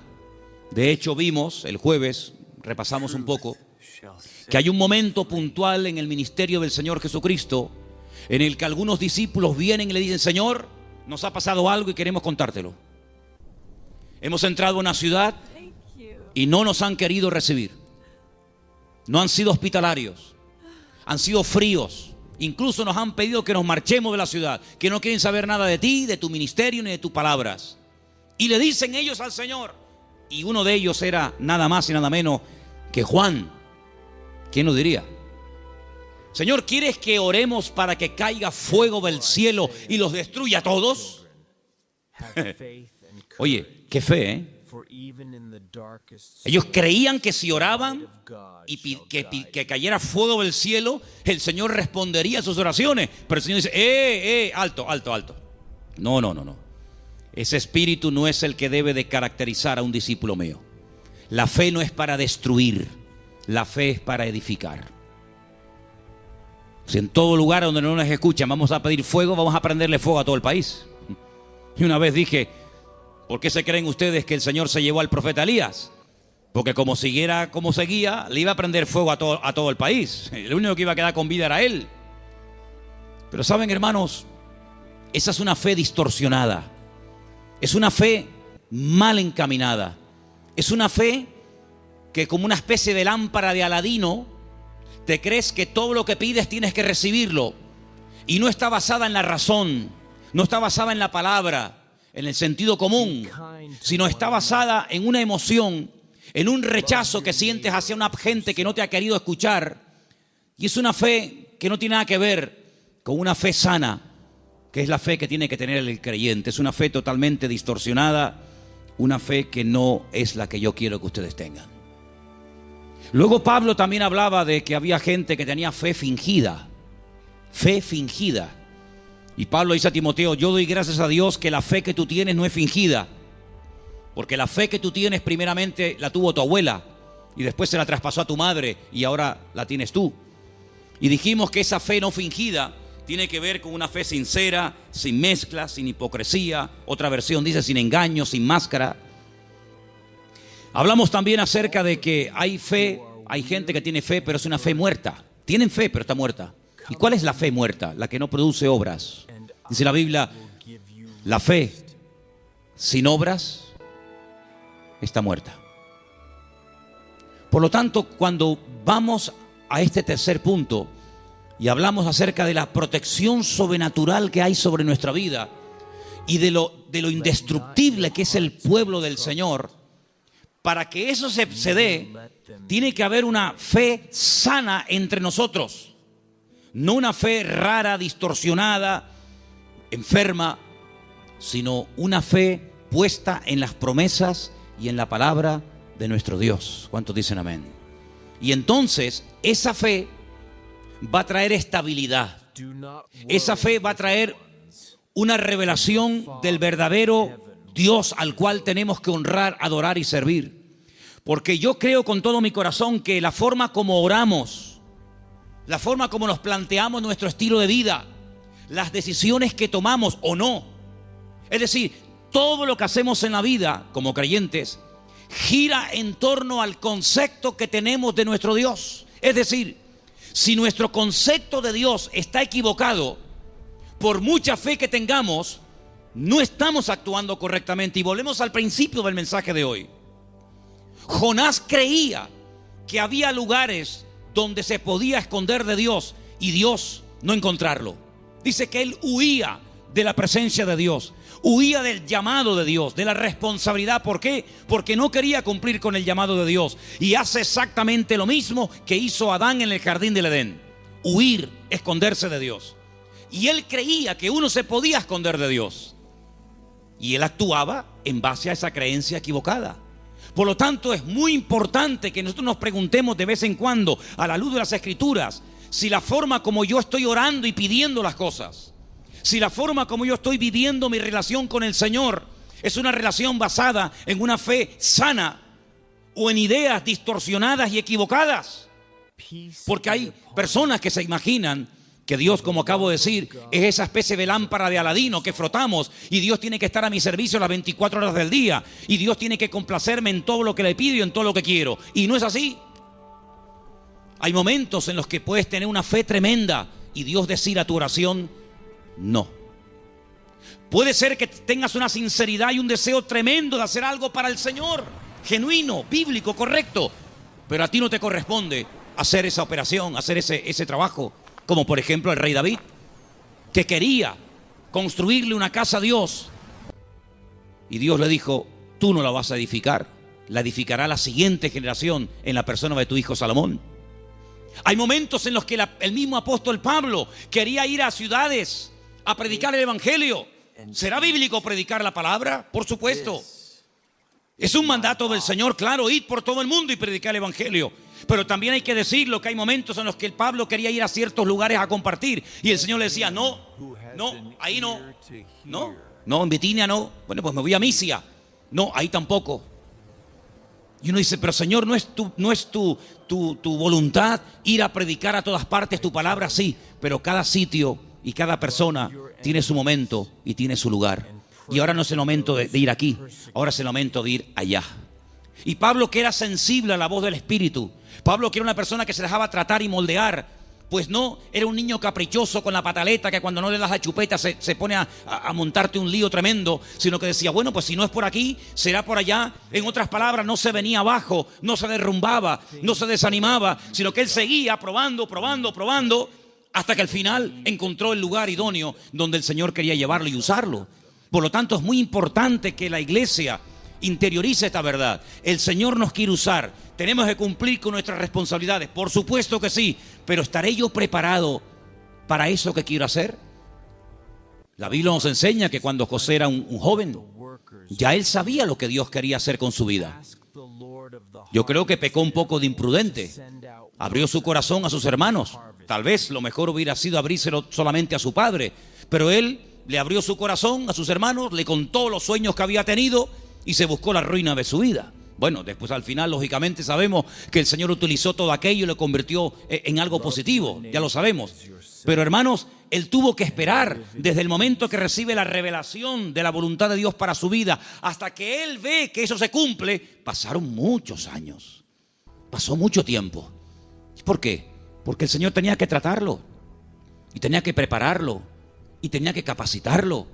De hecho, vimos el jueves, repasamos un poco, que hay un momento puntual en el ministerio del Señor Jesucristo en el que algunos discípulos vienen y le dicen: Señor, nos ha pasado algo y queremos contártelo. Hemos entrado a una ciudad y no nos han querido recibir. No han sido hospitalarios, han sido fríos. Incluso nos han pedido que nos marchemos de la ciudad, que no quieren saber nada de ti, de tu ministerio ni de tus palabras. Y le dicen ellos al Señor, y uno de ellos era nada más y nada menos que Juan. ¿Quién lo diría? Señor, ¿quieres que oremos para que caiga fuego del cielo y los destruya a todos? Oye, qué fe, ¿eh? Ellos creían que si oraban y que cayera fuego del cielo, el Señor respondería a sus oraciones. Pero el Señor dice: alto. No. Ese espíritu no es el que debe de caracterizar a un discípulo mío. La fe no es para destruir, la fe es para edificar. Si en todo lugar donde no nos escuchan vamos a pedir fuego, vamos a prenderle fuego a todo el país. Y una vez dije: ¿por qué se creen ustedes que el Señor se llevó al profeta Elías? Porque como siguiera como seguía, le iba a prender fuego a todo el país. El único que iba a quedar con vida era él. Pero saben, hermanos, esa es una fe distorsionada. Es una fe mal encaminada. Es una fe que, como una especie de lámpara de Aladino, te crees que todo lo que pides tienes que recibirlo. Y no está basada en la razón, no está basada en la palabra, en el sentido común, sino está basada en una emoción, en un rechazo que sientes hacia una gente que no te ha querido escuchar. Y es una fe que no tiene nada que ver con una fe sana, que es la fe que tiene que tener el creyente. Es una fe totalmente distorsionada, una fe que no es la que yo quiero que ustedes tengan. Luego Pablo también hablaba de que había gente que tenía fe fingida. Fe fingida. Y Pablo dice a Timoteo: yo doy gracias a Dios que la fe que tú tienes no es fingida. Porque la fe que tú tienes primeramente la tuvo tu abuela y después se la traspasó a tu madre y ahora la tienes tú. Y dijimos que esa fe no fingida tiene que ver con una fe sincera, sin mezcla, sin hipocresía. Otra versión dice sin engaño, sin máscara. Hablamos también acerca de que hay fe, hay gente que tiene fe, pero es una fe muerta. Tienen fe, pero está muerta. ¿Y cuál es la fe muerta? La que no produce obras. Dice la Biblia, la fe sin obras está muerta. Por lo tanto, cuando vamos a este tercer punto y hablamos acerca de la protección sobrenatural que hay sobre nuestra vida y de lo indestructible que es el pueblo del Señor, para que eso se dé, tiene que haber una fe sana entre nosotros. No una fe rara, distorsionada, enferma, sino una fe puesta en las promesas y en la palabra de nuestro Dios. ¿Cuántos dicen amén? Y entonces esa fe va a traer estabilidad. Esa fe va a traer una revelación del verdadero Dios al cual tenemos que honrar, adorar y servir. Porque yo creo con todo mi corazón que la forma como oramos, la forma como nos planteamos nuestro estilo de vida, las decisiones que tomamos o no, es decir, todo lo que hacemos en la vida como creyentes gira en torno al concepto que tenemos de nuestro Dios. Es decir, si nuestro concepto de Dios está equivocado, por mucha fe que tengamos, no estamos actuando correctamente. Y volvemos al principio del mensaje de hoy. Jonás creía que había lugares donde se podía esconder de Dios y Dios no encontrarlo. Dice que él huía de la presencia de Dios, huía del llamado de Dios, de la responsabilidad. ¿Por qué? Porque no quería cumplir con el llamado de Dios. Y hace exactamente lo mismo que hizo Adán en el jardín del Edén: huir, esconderse de Dios. Y él creía que uno se podía esconder de Dios, y él actuaba en base a esa creencia equivocada. Por lo tanto, es muy importante que nosotros nos preguntemos de vez en cuando, a la luz de las Escrituras, si la forma como yo estoy orando y pidiendo las cosas, si la forma como yo estoy viviendo mi relación con el Señor es una relación basada en una fe sana o en ideas distorsionadas y equivocadas. Porque hay personas que se imaginan que Dios, como acabo de decir, es esa especie de lámpara de Aladino que frotamos y Dios tiene que estar a mi servicio las 24 horas del día y Dios tiene que complacerme en todo lo que le pido y en todo lo que quiero. Y no es así. Hay momentos en los que puedes tener una fe tremenda y Dios decir a tu oración no. Puede ser que tengas una sinceridad y un deseo tremendo de hacer algo para el Señor, genuino, bíblico, correcto, pero a ti no te corresponde hacer esa operación, hacer ese trabajo. Como por ejemplo el rey David, que quería construirle una casa a Dios, y Dios le dijo: tú no la vas a edificar, la edificará la siguiente generación en la persona de tu hijo Salomón. Hay momentos en los que el mismo apóstol Pablo quería ir a ciudades a predicar el evangelio. ¿Será bíblico predicar la palabra? Por supuesto. Es un mandato del Señor, claro, id por todo el mundo y predicar el evangelio. Pero también hay que decirlo que hay momentos en los que el Pablo quería ir a ciertos lugares a compartir y el Señor le decía: no, ahí no, en Bitinia no. Bueno, pues me voy a Misia. No, ahí tampoco. Y uno dice: pero Señor, ¿no es tu voluntad ir a predicar a todas partes tu palabra? Sí, pero cada sitio y cada persona tiene su momento y tiene su lugar. Y ahora no es el momento de ir aquí, ahora es el momento de ir allá. Y Pablo, que era sensible a la voz del Espíritu, Pablo, que era una persona que se dejaba tratar y moldear, pues no era un niño caprichoso con la pataleta que cuando no le das la chupeta se pone a montarte un lío tremendo, sino que decía: bueno, pues si no es por aquí, será por allá. En otras palabras, no se venía abajo, no se derrumbaba, no se desanimaba, sino que él seguía probando, hasta que al final encontró el lugar idóneo donde el Señor quería llevarlo y usarlo. Por lo tanto, es muy importante que la iglesia interiorice esta verdad. El Señor nos quiere usar. Tenemos que cumplir con nuestras responsabilidades. Por supuesto que sí. Pero ¿estaré yo preparado para eso que quiero hacer? La Biblia nos enseña que cuando José era un joven, ya él sabía lo que Dios quería hacer con su vida. Yo creo que pecó un poco de imprudente. Abrió su corazón a sus hermanos. Tal vez lo mejor hubiera sido abrírselo solamente a su padre, pero él le abrió su corazón a sus hermanos, le contó los sueños que había tenido y se buscó la ruina de su vida. Bueno, después al final, lógicamente, sabemos que el Señor utilizó todo aquello y lo convirtió en algo positivo, ya lo sabemos. Pero hermanos, él tuvo que esperar desde el momento que recibe la revelación de la voluntad de Dios para su vida, hasta que él ve que eso se cumple. Pasaron muchos años, pasó mucho tiempo. ¿Por qué? Porque el Señor tenía que tratarlo, y tenía que prepararlo, y tenía que capacitarlo,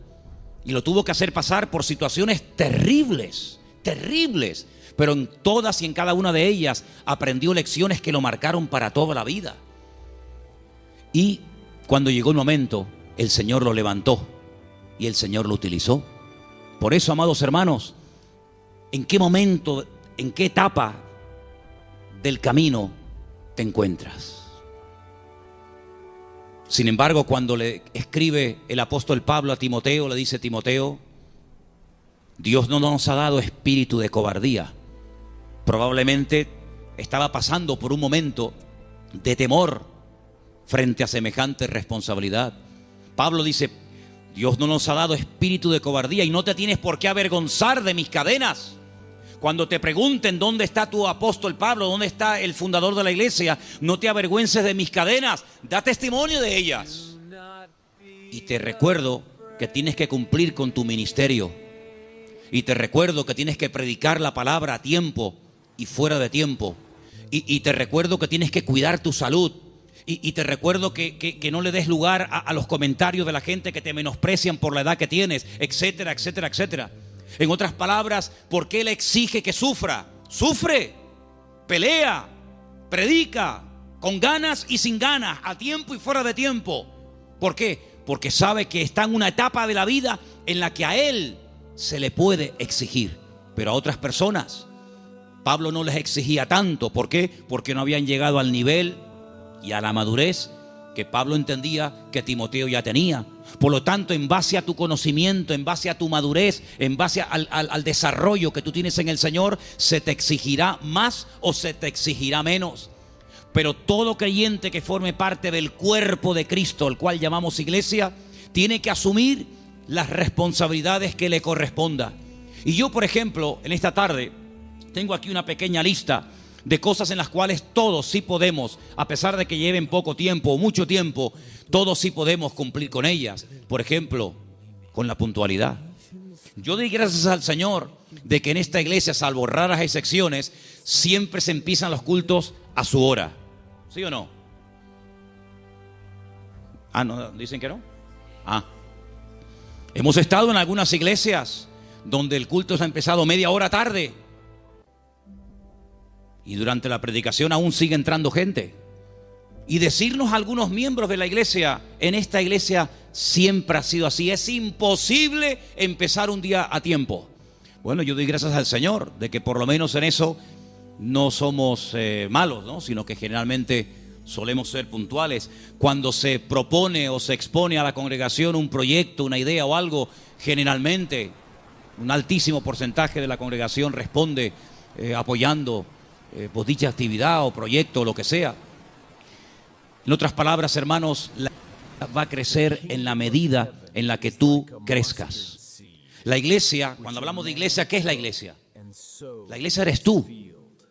y lo tuvo que hacer pasar por situaciones terribles, terribles. Pero en todas y en cada una de ellas aprendió lecciones que lo marcaron para toda la vida. Y cuando llegó el momento, el Señor lo levantó y el Señor lo utilizó. Por eso, amados hermanos, ¿en qué momento, en qué etapa del camino te encuentras? Sin embargo, cuando le escribe el apóstol Pablo a Timoteo, le dice: Timoteo, Dios no nos ha dado espíritu de cobardía. Probablemente estaba pasando por un momento de temor frente a semejante responsabilidad. Pablo dice: Dios no nos ha dado espíritu de cobardía y no te tienes por qué avergonzar de mis cadenas. Cuando te pregunten dónde está tu apóstol Pablo, dónde está el fundador de la iglesia, no te avergüences de mis cadenas, da testimonio de ellas. Y te recuerdo que tienes que cumplir con tu ministerio. Y te recuerdo que tienes que predicar la palabra a tiempo y fuera de tiempo. Y te recuerdo que tienes que cuidar tu salud. Y te recuerdo que no le des lugar a los comentarios de la gente que te menosprecian por la edad que tienes, etcétera, etcétera, etcétera. En otras palabras, ¿por qué Él exige que sufra? Sufre, pelea, predica, con ganas y sin ganas, a tiempo y fuera de tiempo. ¿Por qué? Porque sabe que está en una etapa de la vida en la que a Él se le puede exigir, pero a otras personas Pablo no les exigía tanto. ¿Por qué? Porque no habían llegado al nivel y a la madurez que Pablo entendía que Timoteo ya tenía. Por lo tanto, en base a tu conocimiento, en base a tu madurez, en base al desarrollo que tú tienes en el Señor, se te exigirá más o se te exigirá menos. Pero todo creyente que forme parte del cuerpo de Cristo, el cual llamamos iglesia, tiene que asumir las responsabilidades que le corresponda. Y yo, por ejemplo, en esta tarde tengo aquí una pequeña lista de cosas en las cuales todos sí podemos, a pesar de que lleven poco tiempo o mucho tiempo, todos sí podemos cumplir con ellas. Por ejemplo, con la puntualidad. Yo doy gracias al Señor de que en esta iglesia, salvo raras excepciones, siempre se empiezan los cultos a su hora. ¿Sí o no? No, ¿dicen que no? Hemos estado en algunas iglesias donde el culto se ha empezado media hora tarde. Y durante la predicación aún sigue entrando gente. Y decirnos a algunos miembros de la iglesia: en esta iglesia siempre ha sido así, es imposible empezar un día a tiempo. Bueno, yo doy gracias al Señor de que por lo menos en eso no somos malos, ¿no? Sino que generalmente solemos ser puntuales. Cuando se propone o se expone a la congregación un proyecto, una idea o algo, generalmente un altísimo porcentaje de la congregación responde apoyando pues dicha actividad o proyecto o lo que sea. En otras palabras, hermanos, la iglesia va a crecer en la medida en la que tú crezcas. La iglesia, cuando hablamos de iglesia, ¿qué es la iglesia? La iglesia eres tú,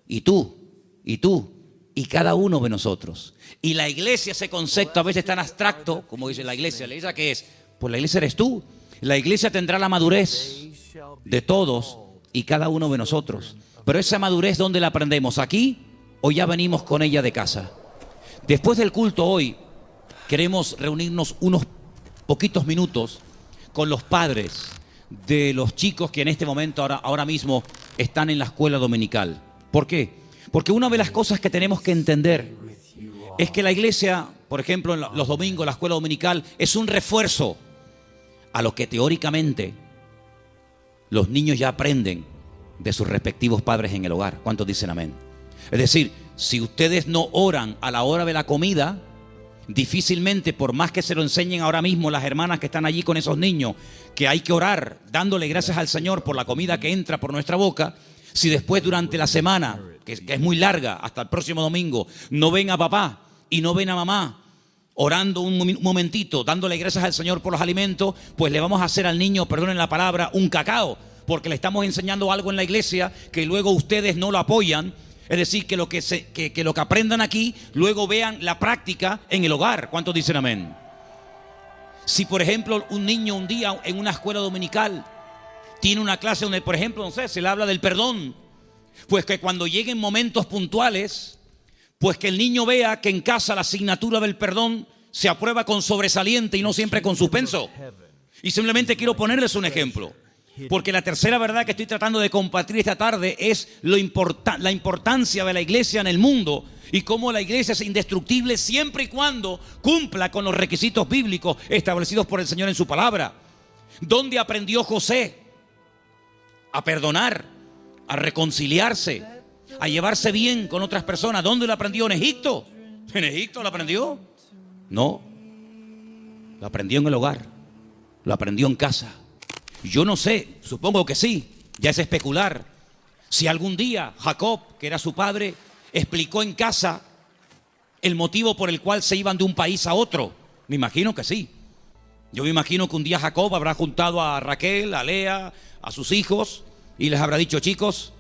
y tú, y tú, y cada uno de nosotros. Y la iglesia, ese concepto a veces tan abstracto, como dice la iglesia ¿qué es? Pues la iglesia eres tú. La iglesia tendrá la madurez de todos y cada uno de nosotros. Pero esa madurez, ¿dónde la aprendemos? ¿Aquí o ya venimos con ella de casa? Después del culto hoy, queremos reunirnos unos poquitos minutos con los padres de los chicos que en este momento, ahora mismo, están en la escuela dominical. ¿Por qué? Porque una de las cosas que tenemos que entender es que la iglesia, por ejemplo, en los domingos, la escuela dominical, es un refuerzo a lo que teóricamente los niños ya aprenden de sus respectivos padres en el hogar. ¿Cuántos dicen amén? Es decir, si ustedes no oran a la hora de la comida, Difícilmente, por más que se lo enseñen ahora mismo las hermanas que están allí con esos niños, que hay que orar dándole gracias al Señor por la comida que entra por nuestra boca, si después durante la semana, que es muy larga, hasta el próximo domingo, no ven a papá y no ven a mamá orando un momentito, dándole gracias al Señor por los alimentos, pues le vamos a hacer al niño, perdonen la palabra, un cacao, porque le estamos enseñando algo en la iglesia que luego ustedes no lo apoyan. Es decir, que lo que aprendan aquí, luego vean la práctica en el hogar. ¿Cuántos dicen amén? Si, por ejemplo, un niño un día en una escuela dominical tiene una clase donde, por ejemplo, no sé, se le habla del perdón, pues que cuando lleguen momentos puntuales, pues que el niño vea que en casa la asignatura del perdón se aprueba con sobresaliente y no siempre con suspenso. Y simplemente quiero ponerles un ejemplo. Porque la tercera verdad que estoy tratando de compartir esta tarde es la importancia de la iglesia en el mundo y cómo la iglesia es indestructible siempre y cuando cumpla con los requisitos bíblicos establecidos por el Señor en su palabra. ¿Dónde aprendió José a perdonar, a reconciliarse, a llevarse bien con otras personas? ¿Dónde lo aprendió? ¿En Egipto? ¿En Egipto lo aprendió? No, lo aprendió en el hogar, lo aprendió en casa. Yo no sé, supongo que sí, ya es especular. Si algún día Jacob, que era su padre, explicó en casa el motivo por el cual se iban de un país a otro. Me imagino que sí. Yo me imagino que un día Jacob habrá juntado a Raquel, a Lea, a sus hijos y les habrá dicho: chicos,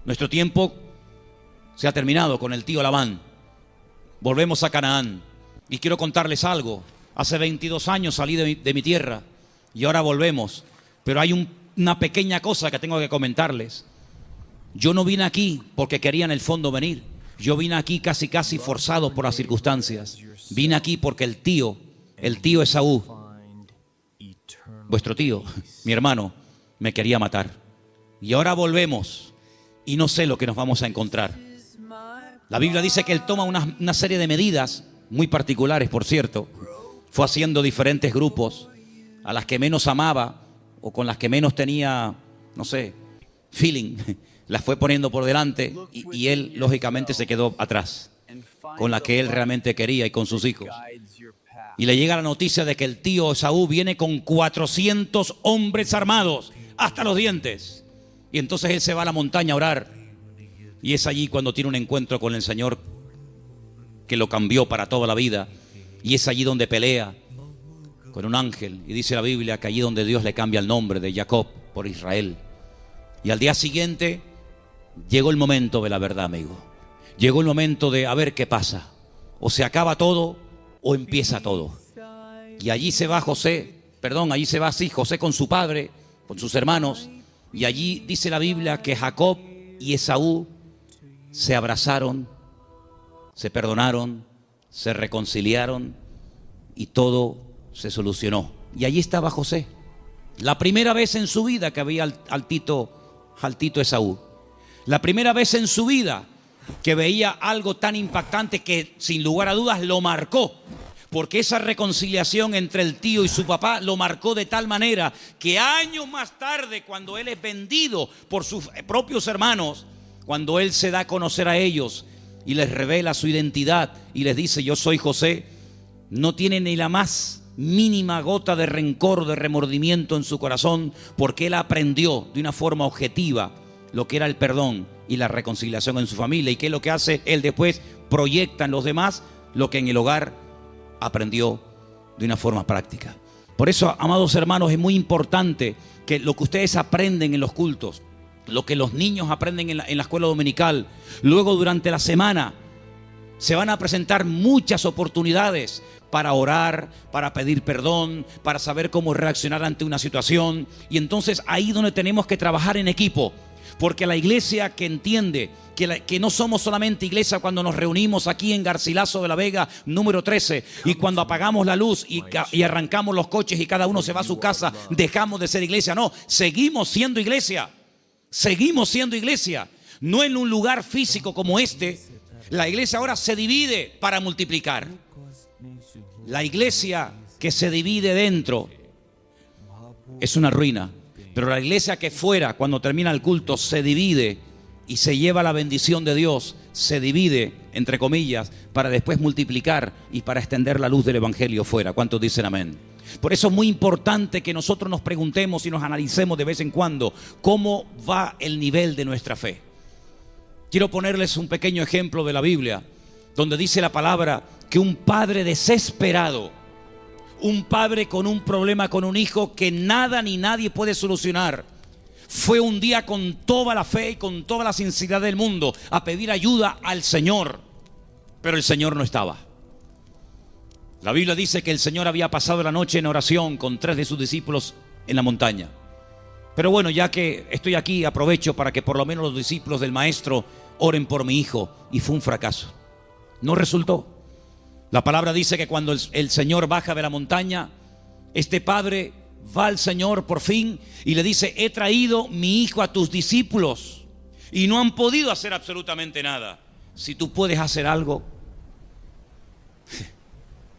nuestro tiempo se ha terminado con el tío Labán. Volvemos a Canaán. Y quiero contarles algo. Hace 22 años salí de mi tierra y ahora volvemos. Pero hay una pequeña cosa que tengo que comentarles. Yo no vine aquí porque quería en el fondo venir. Yo vine aquí casi forzado por las circunstancias. Vine aquí porque el tío Esaú, vuestro tío, mi hermano, me quería matar. Y ahora volvemos y no sé lo que nos vamos a encontrar. La Biblia dice que él toma una serie de medidas muy particulares, por cierto. Fue haciendo diferentes grupos, a las que menos amaba o con las que menos tenía, no sé, feeling, las fue poniendo por delante y él lógicamente se quedó atrás, con la que él realmente quería y con sus hijos. Y le llega la noticia de que el tío Esaú viene con 400 hombres armados hasta los dientes. Y entonces él se va a la montaña a orar. Y es allí cuando tiene un encuentro con el Señor que lo cambió para toda la vida. Y es allí donde pelea con un ángel, y dice la Biblia que allí donde Dios le cambia el nombre de Jacob por Israel. Y al día siguiente llegó el momento de la verdad, amigo. Llegó el momento de a ver qué pasa. O se acaba todo o empieza todo. Y allí se va José con su padre, con sus hermanos. Y allí dice la Biblia que Jacob y Esaú se abrazaron, se perdonaron, se reconciliaron y todo se solucionó. Y allí estaba José, la primera vez en su vida que veía al tito Esaú, la primera vez en su vida que veía algo tan impactante que sin lugar a dudas lo marcó, porque esa reconciliación entre el tío y su papá lo marcó de tal manera que años más tarde, cuando él es vendido por sus propios hermanos, cuando él se da a conocer a ellos y les revela su identidad y les dice: yo soy José, no tiene ni la más mínima gota de rencor, de remordimiento en su corazón, porque él aprendió de una forma objetiva lo que era el perdón y la reconciliación en su familia. ¿Y qué es lo que hace? Él después proyecta en los demás lo que en el hogar aprendió de una forma práctica. Por eso, amados hermanos, es muy importante que lo que ustedes aprenden en los cultos, lo que los niños aprenden en la escuela dominical, luego durante la semana se van a presentar muchas oportunidades para orar, para pedir perdón, para saber cómo reaccionar ante una situación. Y entonces ahí donde tenemos que trabajar en equipo, porque la iglesia que entiende que no somos solamente iglesia cuando nos reunimos aquí en Garcilaso de la Vega número 13 y cuando apagamos la luz y arrancamos los coches y cada uno se va a su casa, dejamos de ser iglesia. No, seguimos siendo iglesia, no en un lugar físico como este. La iglesia ahora se divide para multiplicar. La iglesia que se divide dentro es una ruina, pero la iglesia que fuera, cuando termina el culto, se divide y se lleva la bendición de Dios, se divide, entre comillas, para después multiplicar y para extender la luz del evangelio fuera. ¿Cuántos dicen amén? Por eso es muy importante que nosotros nos preguntemos y nos analicemos de vez en cuando cómo va el nivel de nuestra fe. Quiero ponerles un pequeño ejemplo de la Biblia, donde dice la palabra que un padre desesperado, un padre con un problema con un hijo que nada ni nadie puede solucionar, fue un día con toda la fe y con toda la sinceridad del mundo a pedir ayuda al Señor, pero el Señor no estaba. La Biblia dice que el Señor había pasado la noche en oración con 3 de sus discípulos en la montaña. Pero bueno, ya que estoy aquí, aprovecho para que por lo menos los discípulos del Maestro oren por mi hijo. Y fue un fracaso. No resultó. La palabra dice que cuando el Señor baja de la montaña, este padre va al Señor por fin y le dice: he traído mi hijo a tus discípulos y no han podido hacer absolutamente nada. Si tú puedes hacer algo.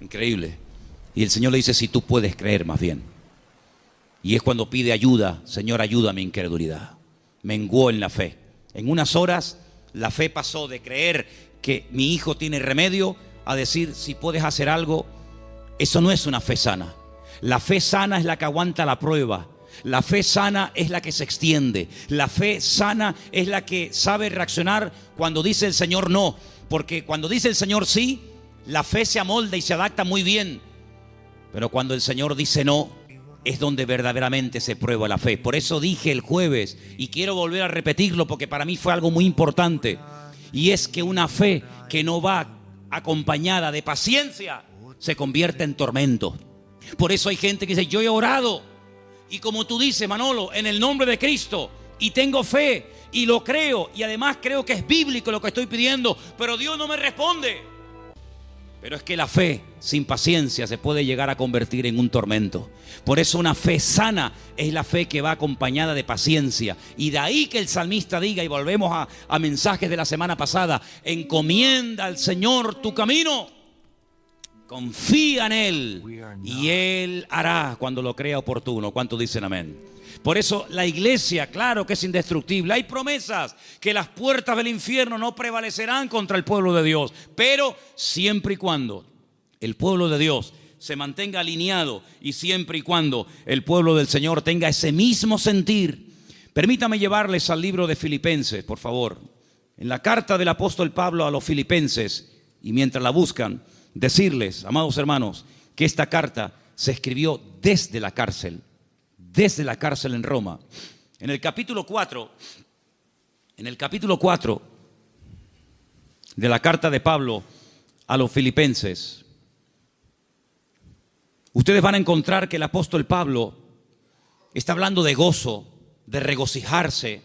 Increíble. Y el Señor le dice: si tú puedes creer más bien. Y es cuando pide ayuda: Señor, ayuda a mi incredulidad. Menguó en la fe. En unas horas la fe pasó de creer que mi hijo tiene remedio a decir: si puedes hacer algo. Eso no es una fe sana. La fe sana es la que aguanta la prueba. La fe sana es la que se extiende. La fe sana es la que sabe reaccionar cuando dice el Señor no. Porque cuando dice el Señor sí, la fe se amolda y se adapta muy bien. Pero cuando el Señor dice no, es donde verdaderamente se prueba la fe. Por eso dije el jueves, y quiero volver a repetirlo porque para mí fue algo muy importante, y es que una fe que no va acompañada de paciencia se convierte en tormento. Por eso hay gente que dice: yo he orado, y como tú dices, Manolo, en el nombre de Cristo, y tengo fe, y lo creo, y además creo que es bíblico lo que estoy pidiendo, pero Dios no me responde. Pero es que la fe sin paciencia se puede llegar a convertir en un tormento. Por eso una fe sana es la fe que va acompañada de paciencia. Y de ahí que el salmista diga, y volvemos a mensajes de la semana pasada: encomienda al Señor tu camino, confía en Él y Él hará cuando lo crea oportuno. ¿Cuántos dicen amén? Por eso la iglesia, claro que es indestructible. Hay promesas que las puertas del infierno no prevalecerán contra el pueblo de Dios, pero siempre y cuando el pueblo de Dios se mantenga alineado y siempre y cuando el pueblo del Señor tenga ese mismo sentir. Permítame llevarles al libro de Filipenses, por favor. En la carta del apóstol Pablo a los Filipenses, y mientras la buscan, decirles, amados hermanos, que esta carta se escribió desde la cárcel en Roma. En el capítulo 4 de la carta de Pablo a los Filipenses, ustedes van a encontrar que el apóstol Pablo está hablando de gozo, de regocijarse.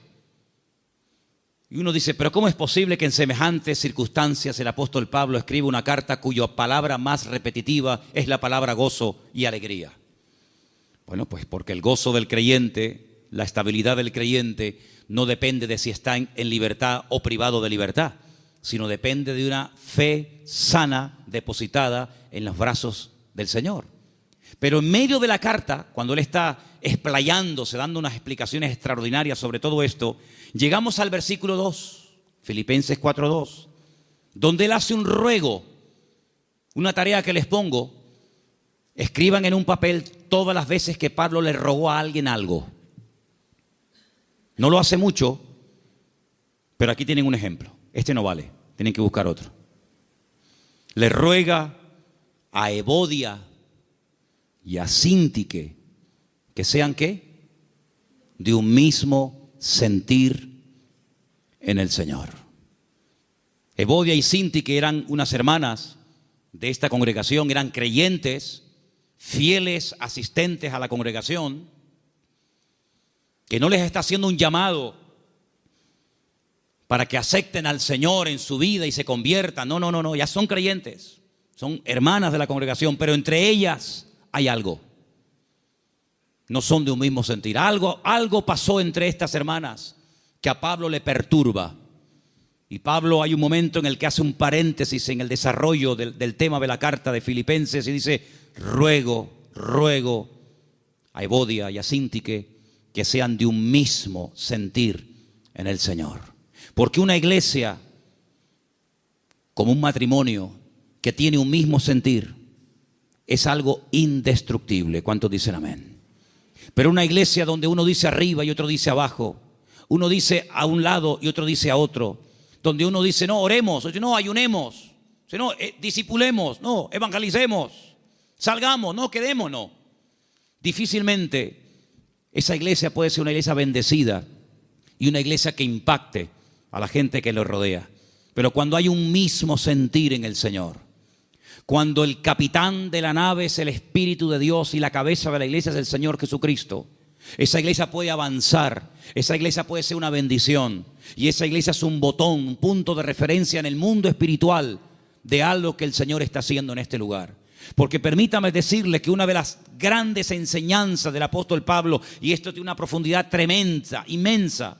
Y uno dice: pero ¿cómo es posible que en semejantes circunstancias el apóstol Pablo escriba una carta cuya palabra más repetitiva es la palabra gozo y alegría? Bueno, pues porque el gozo del creyente, la estabilidad del creyente, no depende de si está en libertad o privado de libertad, sino depende de una fe sana depositada en los brazos del Señor. Pero en medio de la carta, cuando él está explayándose, dando unas explicaciones extraordinarias sobre todo esto, llegamos al versículo 2, Filipenses 4:2, donde él hace un ruego, una tarea que les pongo: escriban en un papel todas las veces que Pablo le rogó a alguien algo. No lo hace mucho, pero aquí tienen un ejemplo. Este no vale, tienen que buscar otro. Le ruega a Evodia y a Síntique que sean ¿qué? De un mismo sentir en el Señor. Evodia y Síntique eran unas hermanas de esta congregación, eran creyentes, fieles asistentes a la congregación, que no les está haciendo un llamado para que acepten al Señor en su vida y se conviertan. No, ya son creyentes, son hermanas de la congregación, pero entre ellas hay algo. No son de un mismo sentir. Algo pasó entre estas hermanas que a Pablo le perturba. Y Pablo, hay un momento en el que hace un paréntesis en el desarrollo del tema de la carta de Filipenses y dice: ruego a Evodia y a Síntique que sean de un mismo sentir en el Señor. Porque una iglesia como un matrimonio que tiene un mismo sentir, es algo indestructible. ¿Cuántos dicen amén? Pero una iglesia donde uno dice arriba y otro dice abajo, uno dice a un lado y otro dice a otro, donde uno dice no, oremos, otro, no, ayunemos, no, discipulemos, no, evangelicemos, salgamos, no, quedémonos. Difícilmente esa iglesia puede ser una iglesia bendecida y una iglesia que impacte a la gente que lo rodea. Pero cuando hay un mismo sentir en el Señor, cuando el capitán de la nave es el Espíritu de Dios y la cabeza de la iglesia es el Señor Jesucristo, esa iglesia puede avanzar, esa iglesia puede ser una bendición, y esa iglesia es un botón, un punto de referencia en el mundo espiritual de algo que el Señor está haciendo en este lugar. Porque permítame decirle que una de las grandes enseñanzas del apóstol Pablo, y esto tiene una profundidad tremenda, inmensa,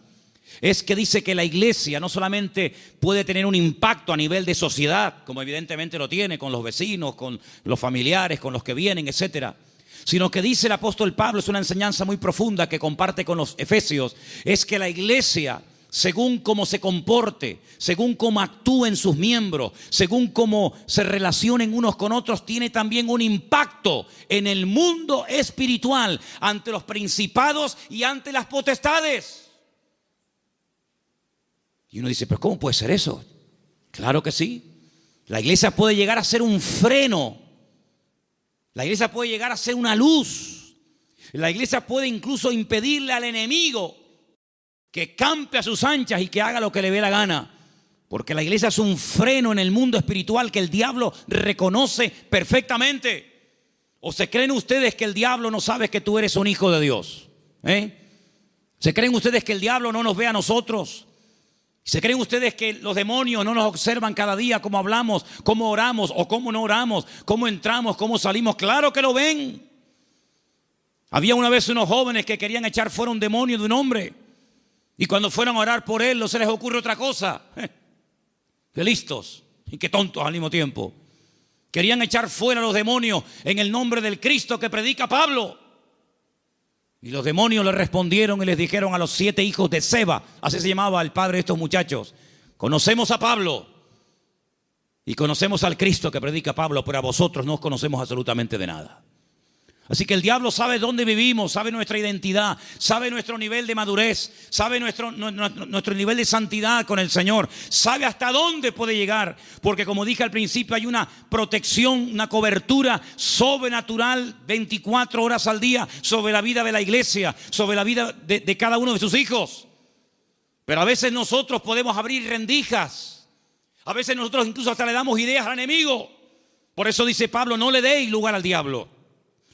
es que dice que la iglesia no solamente puede tener un impacto a nivel de sociedad, como evidentemente lo tiene con los vecinos, con los familiares, con los que vienen, etcétera, sino que dice el apóstol Pablo, es una enseñanza muy profunda que comparte con los efesios, es que la iglesia, según cómo se comporte, según cómo actúen sus miembros, según cómo se relacionen unos con otros, tiene también un impacto en el mundo espiritual, ante los principados y ante las potestades. Y uno dice, pero ¿cómo puede ser eso? Claro que sí. La iglesia puede llegar a ser un freno. La iglesia puede llegar a ser una luz. La iglesia puede incluso impedirle al enemigo que campe a sus anchas y que haga lo que le dé la gana. Porque la iglesia es un freno en el mundo espiritual que el diablo reconoce perfectamente. ¿O se creen ustedes que el diablo no sabe que tú eres un hijo de Dios? ¿Se creen ustedes que el diablo no nos ve a nosotros? ¿Se creen ustedes que los demonios no nos observan cada día cómo hablamos, cómo oramos o cómo no oramos, cómo entramos, cómo salimos? Claro que lo ven. Había una vez unos jóvenes que querían echar fuera un demonio de un hombre, y cuando fueron a orar por él no se les ocurre otra cosa. Qué listos y qué tontos al mismo tiempo. Querían echar fuera los demonios en el nombre del Cristo que predica Pablo. Y los demonios le respondieron y les dijeron a los 7 hijos de Seba, así se llamaba el padre de estos muchachos: conocemos a Pablo y conocemos al Cristo que predica Pablo, pero a vosotros no os conocemos absolutamente de nada. Así que el diablo sabe dónde vivimos, sabe nuestra identidad, sabe nuestro nivel de madurez, sabe nuestro nivel de santidad con el Señor, sabe hasta dónde puede llegar, porque como dije al principio, hay una protección, una cobertura sobrenatural 24 horas al día sobre la vida de la iglesia, sobre la vida de cada uno de sus hijos. Pero a veces nosotros podemos abrir rendijas, a veces nosotros incluso hasta le damos ideas al enemigo. Por eso dice Pablo, no le deis lugar al diablo.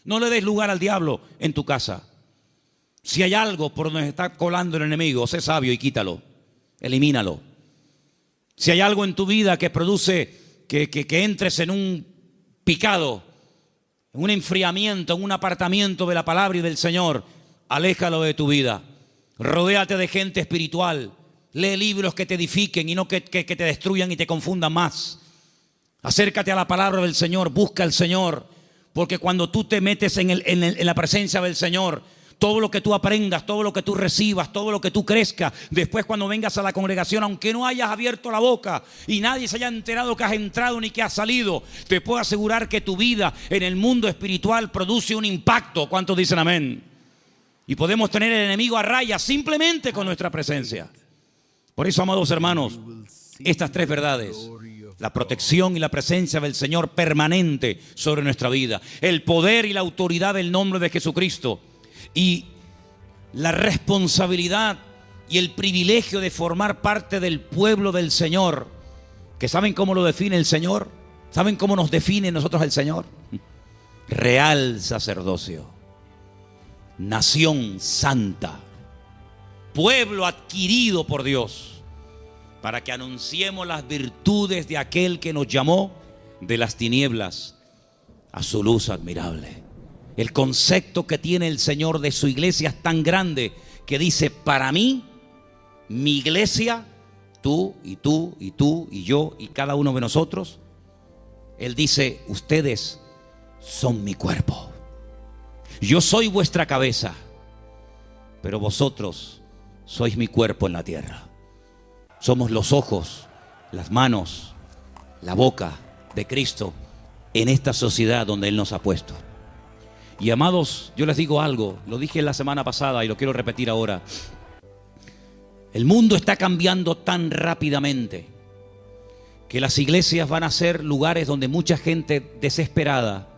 No le des lugar al diablo en tu casa. Si hay algo por donde está colando el enemigo, sé sabio y quítalo, elimínalo. Si hay algo en tu vida que produce que entres en un picado, en un enfriamiento, en un apartamiento de la palabra y del Señor, aléjalo de tu vida. Rodéate de gente espiritual. Lee libros que te edifiquen y no que te destruyan y te confundan más. Acércate a la palabra del Señor, busca al Señor. Porque cuando tú te metes en la presencia del Señor, todo lo que tú aprendas, todo lo que tú recibas, todo lo que tú crezcas, después cuando vengas a la congregación, aunque no hayas abierto la boca y nadie se haya enterado que has entrado ni que has salido, te puedo asegurar que tu vida en el mundo espiritual produce un impacto. ¿Cuántos dicen amén? Y podemos tener el enemigo a raya simplemente con nuestra presencia. Por eso, amados hermanos, estas 3 verdades: la protección y la presencia del Señor permanente sobre nuestra vida, el poder y la autoridad del nombre de Jesucristo, y la responsabilidad y el privilegio de formar parte del pueblo del Señor, que ¿saben cómo lo define el Señor? ¿Saben cómo nos define nosotros el Señor? Real sacerdocio, nación santa, pueblo adquirido por Dios, para que anunciemos las virtudes de aquel que nos llamó de las tinieblas a su luz admirable. El concepto que tiene el Señor de su iglesia es tan grande que dice: para mí, mi iglesia, tú y tú y tú y yo y cada uno de nosotros, Él dice: ustedes son mi cuerpo. Yo soy vuestra cabeza, pero vosotros sois mi cuerpo en la tierra. Somos los ojos, las manos, la boca de Cristo en esta sociedad donde Él nos ha puesto. Y amados, yo les digo algo, lo dije la semana pasada y lo quiero repetir ahora. El mundo está cambiando tan rápidamente que las iglesias van a ser lugares donde mucha gente desesperada,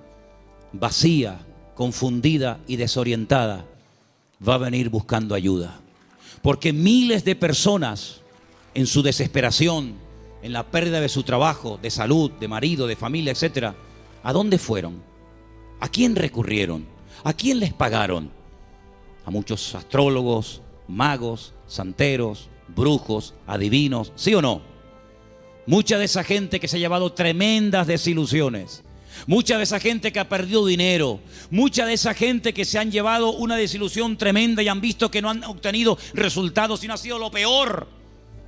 vacía, confundida y desorientada va a venir buscando ayuda. Porque miles de personas en su desesperación, en la pérdida de su trabajo, de salud, de marido, de familia, etcétera, ¿a dónde fueron? ¿A quién recurrieron? ¿A quién les pagaron? A muchos astrólogos, magos, santeros, brujos, adivinos, ¿sí o no? Mucha de esa gente que se ha llevado tremendas desilusiones, mucha de esa gente que ha perdido dinero, mucha de esa gente que se han llevado una desilusión tremenda y han visto que no han obtenido resultados, sino ha sido lo peor.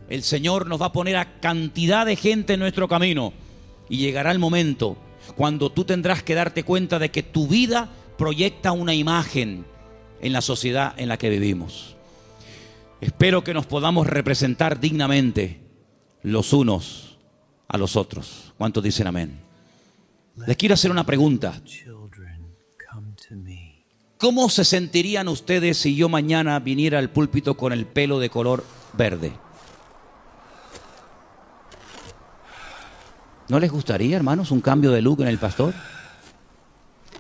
El Señor nos va a poner a cantidad de gente en nuestro camino y llegará el momento cuando tú tendrás que darte cuenta de que tu vida proyecta una imagen en la sociedad en la que vivimos. Espero que nos podamos representar dignamente los unos a los otros. ¿Cuántos dicen amén? Les quiero hacer una pregunta. ¿Cómo se sentirían ustedes si yo mañana viniera al púlpito con el pelo de color verde? ¿No les gustaría, hermanos, un cambio de look en el pastor?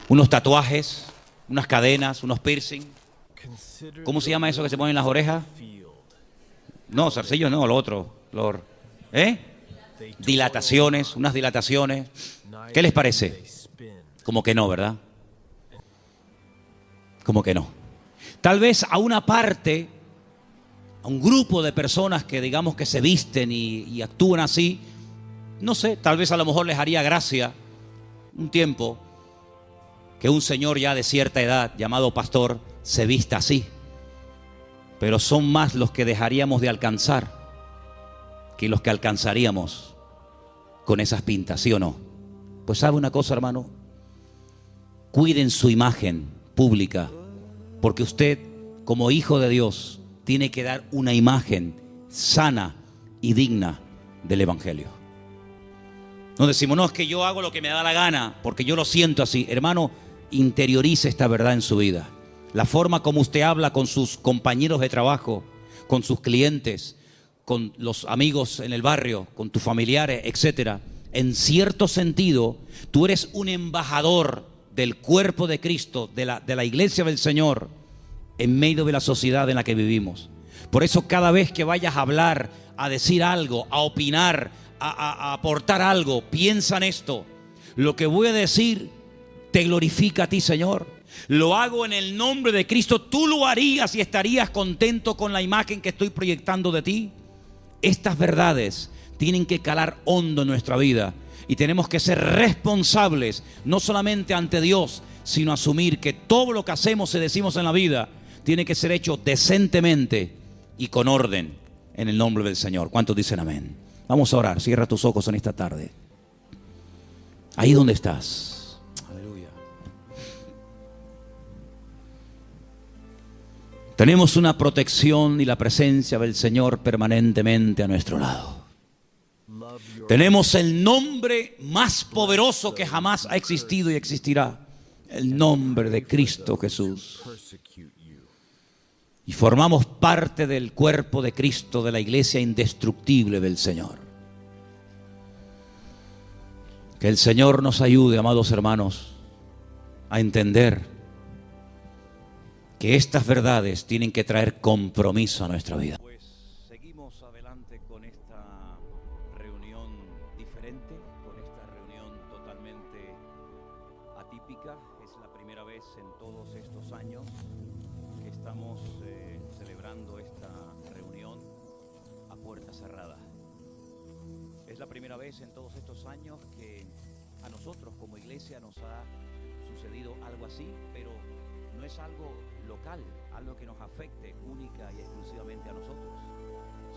Unos tatuajes, unas cadenas, unos piercing. ¿Cómo se llama eso que se pone en las orejas? No, zarcillos no, lo otro. Dilataciones, unas dilataciones. ¿Qué les parece? Como que no, ¿verdad? Como que no. Tal vez a una parte, a un grupo de personas que digamos que se visten y actúan así, no sé, tal vez a lo mejor les haría gracia un tiempo que un señor ya de cierta edad llamado pastor se vista así. Pero son más los que dejaríamos de alcanzar que los que alcanzaríamos con esas pintas, ¿sí o no? Pues sabe una cosa, hermano, cuiden su imagen pública, porque usted como hijo de Dios tiene que dar una imagen sana y digna del Evangelio. No decimos, no, es que yo hago lo que me da la gana, porque yo lo siento así. Hermano, interiorice esta verdad en su vida. La forma como usted habla con sus compañeros de trabajo, con sus clientes, con los amigos en el barrio, con tus familiares, etcétera. En cierto sentido, tú eres un embajador del cuerpo de Cristo, de la iglesia del Señor, en medio de la sociedad en la que vivimos. Por eso cada vez que vayas a hablar, a decir algo, a opinar, a aportar algo, piensa en esto. Lo que voy a decir te glorifica a ti, Señor. Lo hago en el nombre de Cristo. Tú lo harías y estarías contento con la imagen que estoy proyectando de ti. Estas verdades tienen que calar hondo en nuestra vida y tenemos que ser responsables, no solamente ante Dios, sino asumir que todo lo que hacemos y decimos en la vida tiene que ser hecho decentemente y con orden en el nombre del Señor. ¿Cuántos dicen amén? Vamos a orar. Cierra tus ojos en esta tarde. Ahí donde estás. Aleluya. Tenemos una protección y la presencia del Señor permanentemente a nuestro lado. Tenemos el nombre más poderoso que jamás ha existido y existirá. El nombre de Cristo Jesús. Y formamos parte del cuerpo de Cristo, de la iglesia indestructible del Señor. Que el Señor nos ayude, amados hermanos, a entender que estas verdades tienen que traer compromiso a nuestra vida. Pues seguimos adelante con esta reunión diferente, con esta reunión totalmente atípica. Es la primera vez en todos estos años que estamos celebrando esta reunión a puerta cerrada. Es la primera vez en todos estos años que a nosotros como iglesia nos ha sucedido algo así, pero no es algo local, algo que nos afecte única y exclusivamente a nosotros,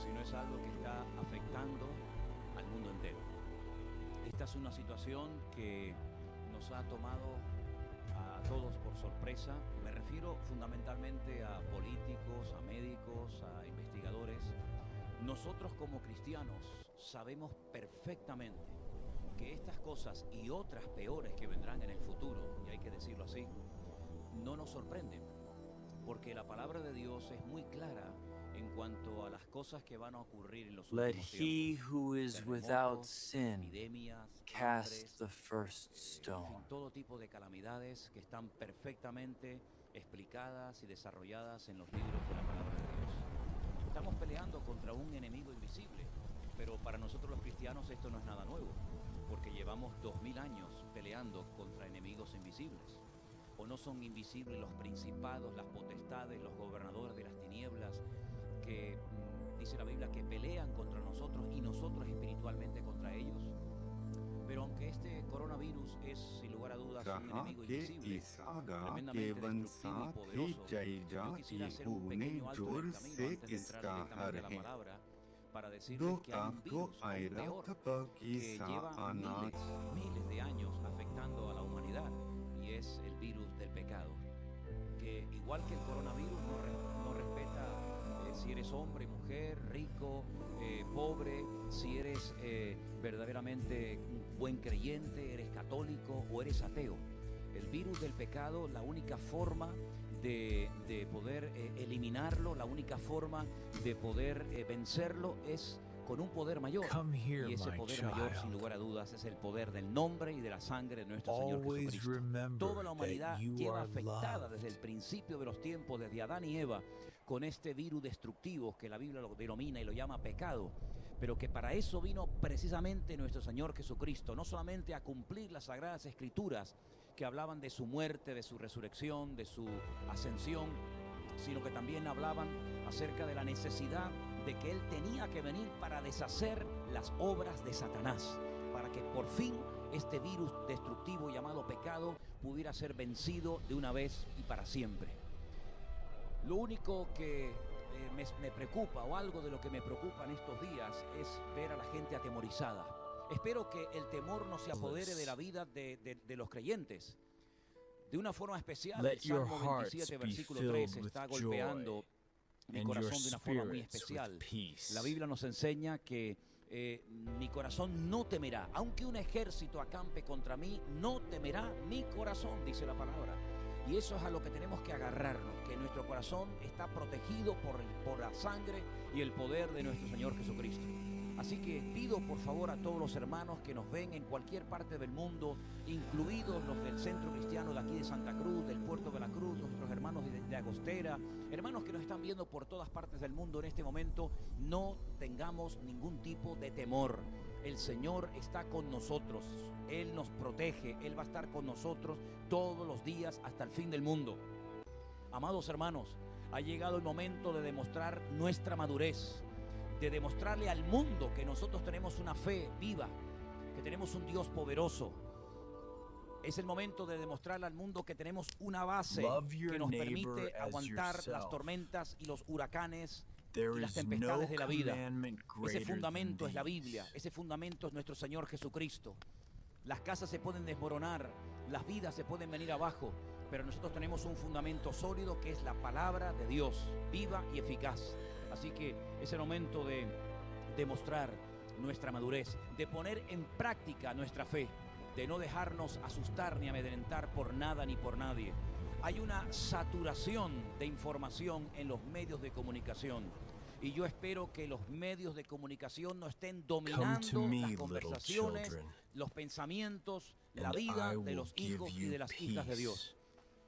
sino es algo que está afectando al mundo entero. Esta es una situación que nos ha tomado a todos por sorpresa. Me refiero fundamentalmente a políticos, a médicos, a investigadores. Nosotros como cristianos sabemos perfectamente que estas cosas y otras peores que vendrán en el futuro, y hay que decirlo así, no nos sorprenden, porque la palabra de Dios es muy clara en cuanto a las cosas que van a ocurrir en los Let últimos he tiempos. who is without Terremotos, sin epidemias, cast hambres, the first en stone. fin, todo tipo de calamidades que están perfectamente explicadas y desarrolladas en los libros de la palabra de Dios. Estamos peleando contra un enemigo invisible, pero para nosotros los cristianos esto no es nada nuevo, porque llevamos 2000 años peleando contra enemigos invisibles. ¿O no son invisibles los principados, las potestades, los gobernadores de las tinieblas que, dice la Biblia, que pelean contra nosotros y nosotros espiritualmente contra ellos? Pero aunque este coronavirus es, sin lugar a dudas, un enemigo invisible, tremendamente destructivo y poderoso, yo quisiera hacer un pequeño alto en el camino antes de entrar directamente a la palabra, para decirles que hay un virus aún peor que lleva miles de años afectando a la humanidad, y es el virus del pecado, que igual que el coronavirus no respeta si eres hombre, mujer, rico, pobre, si eres verdaderamente un buen creyente, eres católico o eres ateo. El virus del pecado, la única forma de poder eliminarlo, la única forma de poder vencerlo es con un poder mayor. Come here, Y ese my poder mayor, sin child. lugar a dudas, es el poder del nombre y de la sangre de nuestro Señor Always Jesucristo. remember Toda la humanidad that you lleva are afectada loved. desde el principio de los tiempos, desde Adán y Eva, con este virus destructivo que la Biblia lo denomina y lo llama pecado, pero que para eso vino precisamente nuestro Señor Jesucristo, no solamente a cumplir las sagradas escrituras que hablaban de su muerte, de su resurrección, de su ascensión, sino que también hablaban acerca de la necesidad de que Él tenía que venir para deshacer las obras de Satanás, para que por fin este virus destructivo llamado pecado pudiera ser vencido de una vez y para siempre. Lo único que me preocupa, o algo de lo que me preocupa en estos días, es ver a la gente atemorizada. Espero que el temor no se apodere de la vida de los creyentes. De una forma especial, el Let your Salmo hearts 27, be versículo filled 3, with está joy, golpeando mi and your corazón de una forma muy spirits especial. with peace. La Biblia nos enseña que mi corazón no temerá. Aunque un ejército acampe contra mí, no temerá mi corazón, dice la palabra. Y eso es a lo que tenemos que agarrarnos, que nuestro corazón está protegido por la sangre y el poder de nuestro Señor Jesucristo. Así que pido por favor a todos los hermanos que nos ven en cualquier parte del mundo, incluidos los del Centro Cristiano de aquí de Santa Cruz, del Puerto de la Cruz, nuestros hermanos de Agostera, hermanos que nos están viendo por todas partes del mundo en este momento, no tengamos ningún tipo de temor. El Señor está con nosotros, Él nos protege, Él va a estar con nosotros todos los días hasta el fin del mundo. Amados hermanos, ha llegado el momento de demostrar nuestra madurez, de demostrarle al mundo que nosotros tenemos una fe viva, que tenemos un Dios poderoso. Es el momento de demostrarle al mundo que tenemos una base que nos permite aguantar las tormentas y los huracanes y las tempestades de la vida. Ese fundamento es la Biblia, ese fundamento es nuestro Señor Jesucristo. Las casas se pueden desmoronar, las vidas se pueden venir abajo, pero nosotros tenemos un fundamento sólido que es la palabra de Dios, viva y eficaz. Así que es el momento de demostrar nuestra madurez, de poner en práctica nuestra fe, de no dejarnos asustar ni amedrentar por nada ni por nadie. Hay una saturación de información en los medios de comunicación. Y yo espero que los medios de comunicación no estén dominando las conversaciones, los pensamientos, la vida de los hijos y de las hijas de Dios.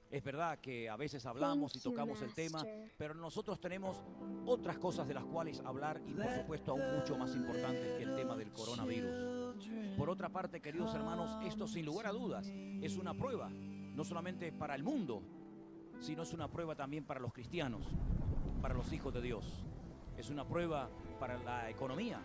Es verdad que a veces hablamos y tocamos el tema, pero nosotros tenemos otras cosas de las cuales hablar y por supuesto aún mucho más importantes que el tema del coronavirus. Por otra parte, queridos hermanos, esto sin lugar a dudas es una prueba, no solamente para el mundo, sino es una prueba también para los cristianos, para los hijos de Dios. Es una prueba para la economía,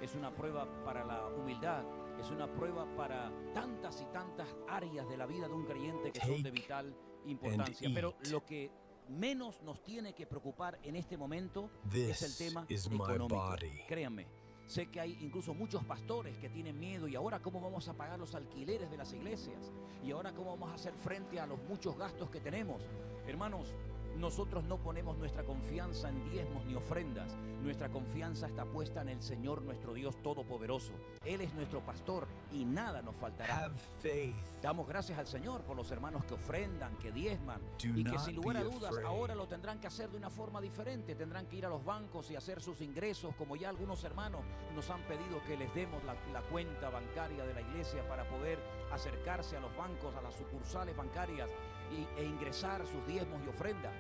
es una prueba para la humildad, es una prueba para tantas y tantas áreas de la vida de un creyente que son de vital importancia. Pero lo que menos nos tiene que preocupar en este momento es el tema económico. Créanme, sé que hay incluso muchos pastores que tienen miedo. ¿Y ahora cómo vamos a pagar los alquileres de las iglesias? ¿Y ahora cómo vamos a hacer frente a los muchos gastos que tenemos? Hermanos, nosotros no ponemos nuestra confianza en diezmos ni ofrendas. Nuestra confianza está puesta en el Señor, nuestro Dios Todopoderoso. Él es nuestro pastor y nada nos faltará. Have faith. Damos gracias al Señor por los hermanos que ofrendan, que diezman, Do y que not sin lugar a be dudas afraid. ahora lo tendrán que hacer de una forma diferente. Tendrán que ir a los bancos y hacer sus ingresos, como ya algunos hermanos nos han pedido que les demos la cuenta bancaria de la iglesia para poder acercarse a los bancos, a las sucursales bancarias e ingresar sus diezmos y ofrendas.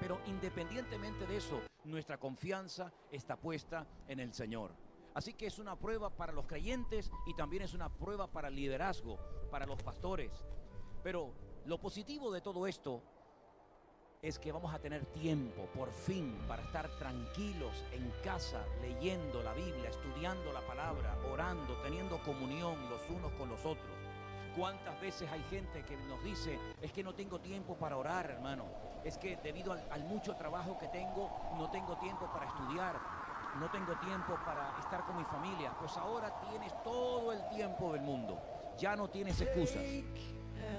Pero independientemente de eso, nuestra confianza está puesta en el Señor. Así que es una prueba para los creyentes y también es una prueba para el liderazgo, para los pastores. Pero lo positivo de todo esto es que vamos a tener tiempo, por fin, para estar tranquilos en casa, leyendo la Biblia, estudiando la palabra, orando, teniendo comunión los unos con los otros. ¿Cuántas veces hay gente que nos dice, es que no tengo tiempo para orar, hermano? Es que debido al mucho trabajo que tengo, no tengo tiempo para estudiar, no tengo tiempo para estar con mi familia. Pues ahora tienes todo el tiempo del mundo, ya no tienes excusas.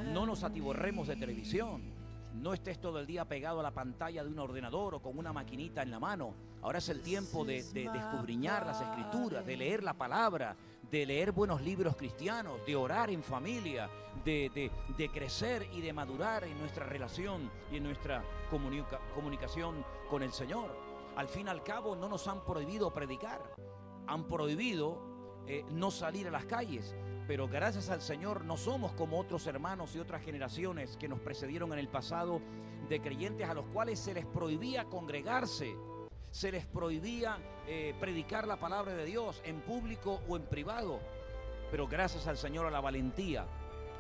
No nos atiborremos de televisión. No estés todo el día pegado a la pantalla de un ordenador o con una maquinita en la mano. Ahora es el tiempo de escudriñar las escrituras, de leer la palabra, de leer buenos libros cristianos, de orar en familia, de crecer y de madurar en nuestra relación y en nuestra comunicación con el Señor. Al fin y al cabo no nos han prohibido predicar, han prohibido no salir a las calles. Pero gracias al Señor no somos como otros hermanos y otras generaciones que nos precedieron en el pasado, de creyentes a los cuales se les prohibía congregarse, se les prohibía predicar la palabra de Dios en público o en privado. Pero gracias al Señor, a la valentía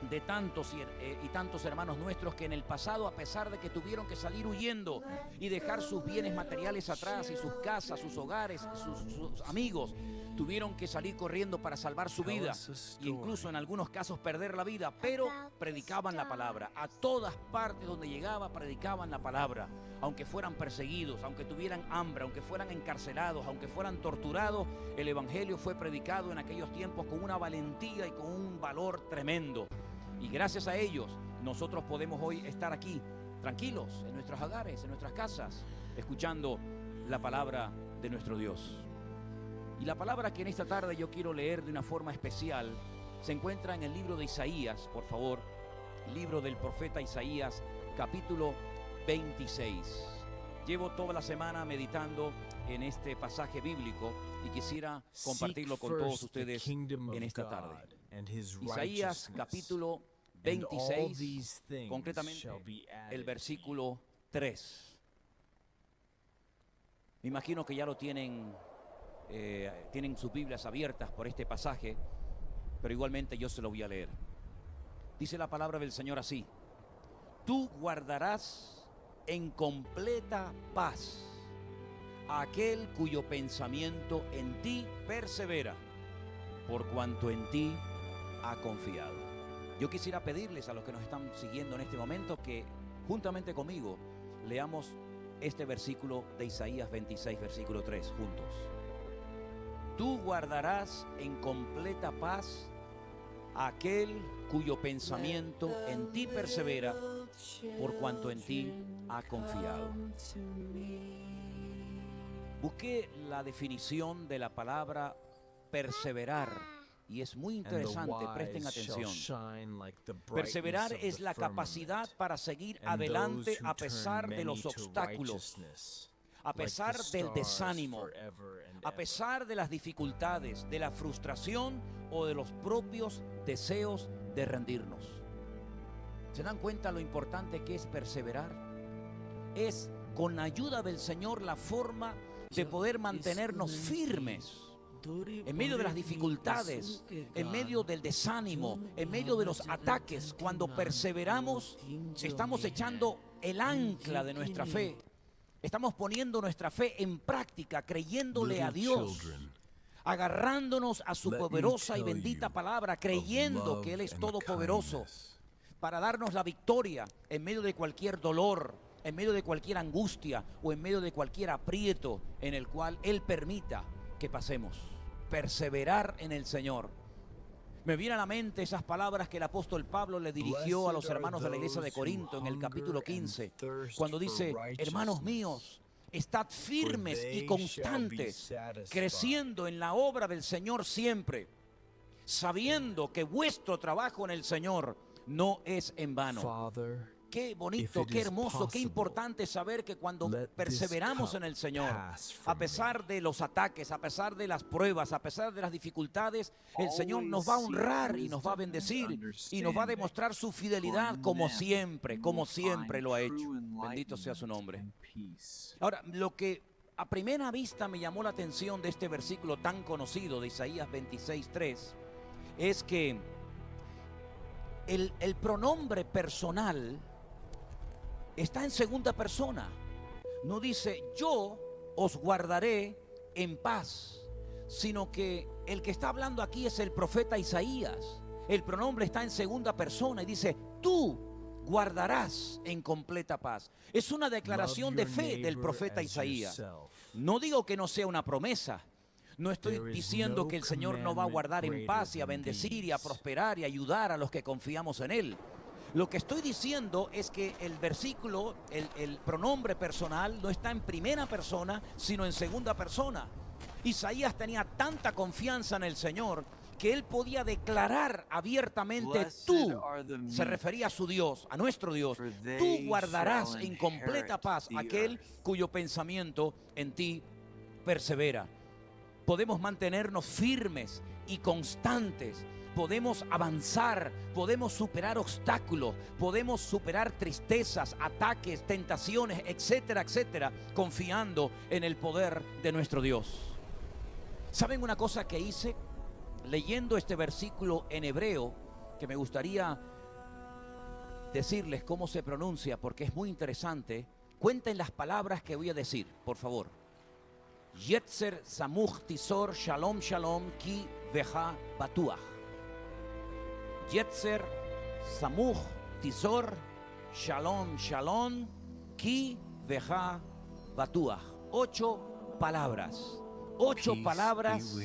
de tantos y tantos hermanos nuestros que en el pasado, a pesar de que tuvieron que salir huyendo y dejar sus bienes materiales atrás y sus casas, sus hogares, sus amigos, tuvieron que salir corriendo para salvar su vida e incluso en algunos casos perder la vida, pero predicaban la palabra. A todas partes donde llegaba predicaban la palabra, aunque fueran perseguidos, aunque tuvieran hambre, aunque fueran encarcelados, aunque fueran torturados. El evangelio fue predicado en aquellos tiempos con una valentía y con un valor tremendo. Y gracias a ellos nosotros podemos hoy estar aquí tranquilos en nuestros hogares, en nuestras casas, escuchando la palabra de nuestro Dios. Y la palabra que en esta tarde yo quiero leer de una forma especial se encuentra en el libro de Isaías, por favor, libro del profeta Isaías, capítulo 26. Llevo toda la semana meditando en este pasaje bíblico y quisiera compartirlo con todos ustedes en esta tarde. Isaías, capítulo 26, concretamente el versículo 3. Me imagino que ya lo tienen sus Biblias abiertas por este pasaje, pero igualmente yo se lo voy a leer. Dice la palabra del Señor así: tú guardarás en completa paz a aquel cuyo pensamiento en ti persevera, por cuanto en ti ha confiado. Yo quisiera pedirles a los que nos están siguiendo en este momento que juntamente conmigo leamos este versículo de Isaías 26, versículo 3, juntos. Tú guardarás en completa paz a aquel cuyo pensamiento en ti persevera, por cuanto en ti ha confiado. Busqué la definición de la palabra perseverar y es muy interesante, presten atención. Perseverar es la capacidad para seguir adelante a pesar de los obstáculos, a pesar del desánimo, a pesar de las dificultades, de la frustración o de los propios deseos de rendirnos. ¿Se dan cuenta lo importante que es perseverar? Es con la ayuda del Señor la forma de poder mantenernos firmes en medio de las dificultades, en medio del desánimo, en medio de los ataques. Cuando perseveramos, estamos echando el ancla de nuestra fe. Estamos poniendo nuestra fe en práctica, creyéndole a Dios, agarrándonos a su poderosa y bendita palabra, creyendo que Él es todopoderoso para darnos la victoria en medio de cualquier dolor, en medio de cualquier angustia o en medio de cualquier aprieto en el cual Él permita que pasemos. Perseverar en el Señor. Me viene a la mente esas palabras que el apóstol Pablo le dirigió a los hermanos de la iglesia de Corinto en el capítulo 15, cuando dice: hermanos míos, estad firmes y constantes, creciendo en la obra del Señor siempre, sabiendo que vuestro trabajo en el Señor no es en vano. Qué bonito, qué hermoso, qué importante saber que cuando perseveramos en el Señor, a pesar de los ataques, a pesar de las pruebas, a pesar de las dificultades, el Señor nos va a honrar y nos va a bendecir y nos va a demostrar su fidelidad como siempre lo ha hecho. Bendito sea su nombre. Ahora, lo que a primera vista me llamó la atención de este versículo tan conocido de Isaías 26:3 es que el pronombre personal está en segunda persona. No dice yo os guardaré en paz, sino que el que está hablando aquí es el profeta Isaías. El pronombre está en segunda persona y dice tú guardarás en completa paz. Es una declaración de fe del profeta Isaías. No digo que no sea una promesa. No estoy diciendo que el Señor no va a guardar en paz y a bendecir y a prosperar y a ayudar a los que confiamos en Él. Lo que estoy diciendo es que el versículo, el pronombre personal, no está en primera persona, sino en segunda persona. Isaías tenía tanta confianza en el Señor que él podía declarar abiertamente: tú, se refería a su Dios, a nuestro Dios, tú guardarás en completa paz aquel cuyo pensamiento en ti persevera. Podemos mantenernos firmes y constantes. Podemos avanzar, podemos superar obstáculos, podemos superar tristezas, ataques, tentaciones, etcétera, etcétera, confiando en el poder de nuestro Dios. ¿Saben una cosa que hice? Leyendo este versículo en hebreo, que me gustaría decirles cómo se pronuncia, porque es muy interesante. Cuenten las palabras que voy a decir, por favor. Yetzer samuch tisor shalom shalom ki veja batuach. Yetzer samuch tisor shalom shalom ki veja batuach. 8 palabras. 8 palabras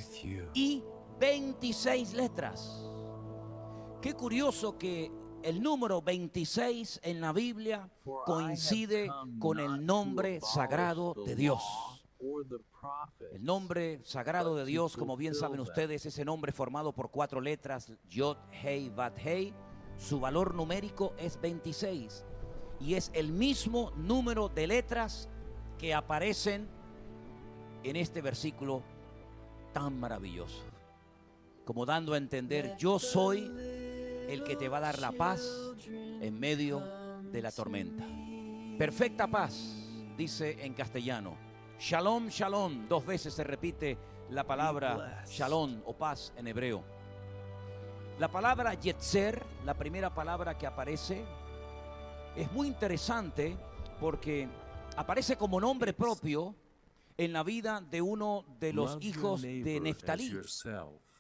y 26 letras. Qué curioso que el número 26 en la Biblia coincide con el nombre sagrado de Dios. El nombre sagrado de Dios, como bien saben ustedes, ese nombre formado por 4 letras, Yod, Hei, Vat, Hei. Su valor numérico es 26 y es el mismo número de letras que aparecen en este versículo tan maravilloso, como dando a entender: yo soy el que te va a dar la paz en medio de la tormenta. Perfecta paz, dice en castellano. Shalom, shalom. 2 veces se repite la palabra shalom o paz en hebreo. La palabra yetzer, la primera palabra que aparece, es muy interesante porque aparece como nombre propio en la vida de uno de los hijos de Neftalí.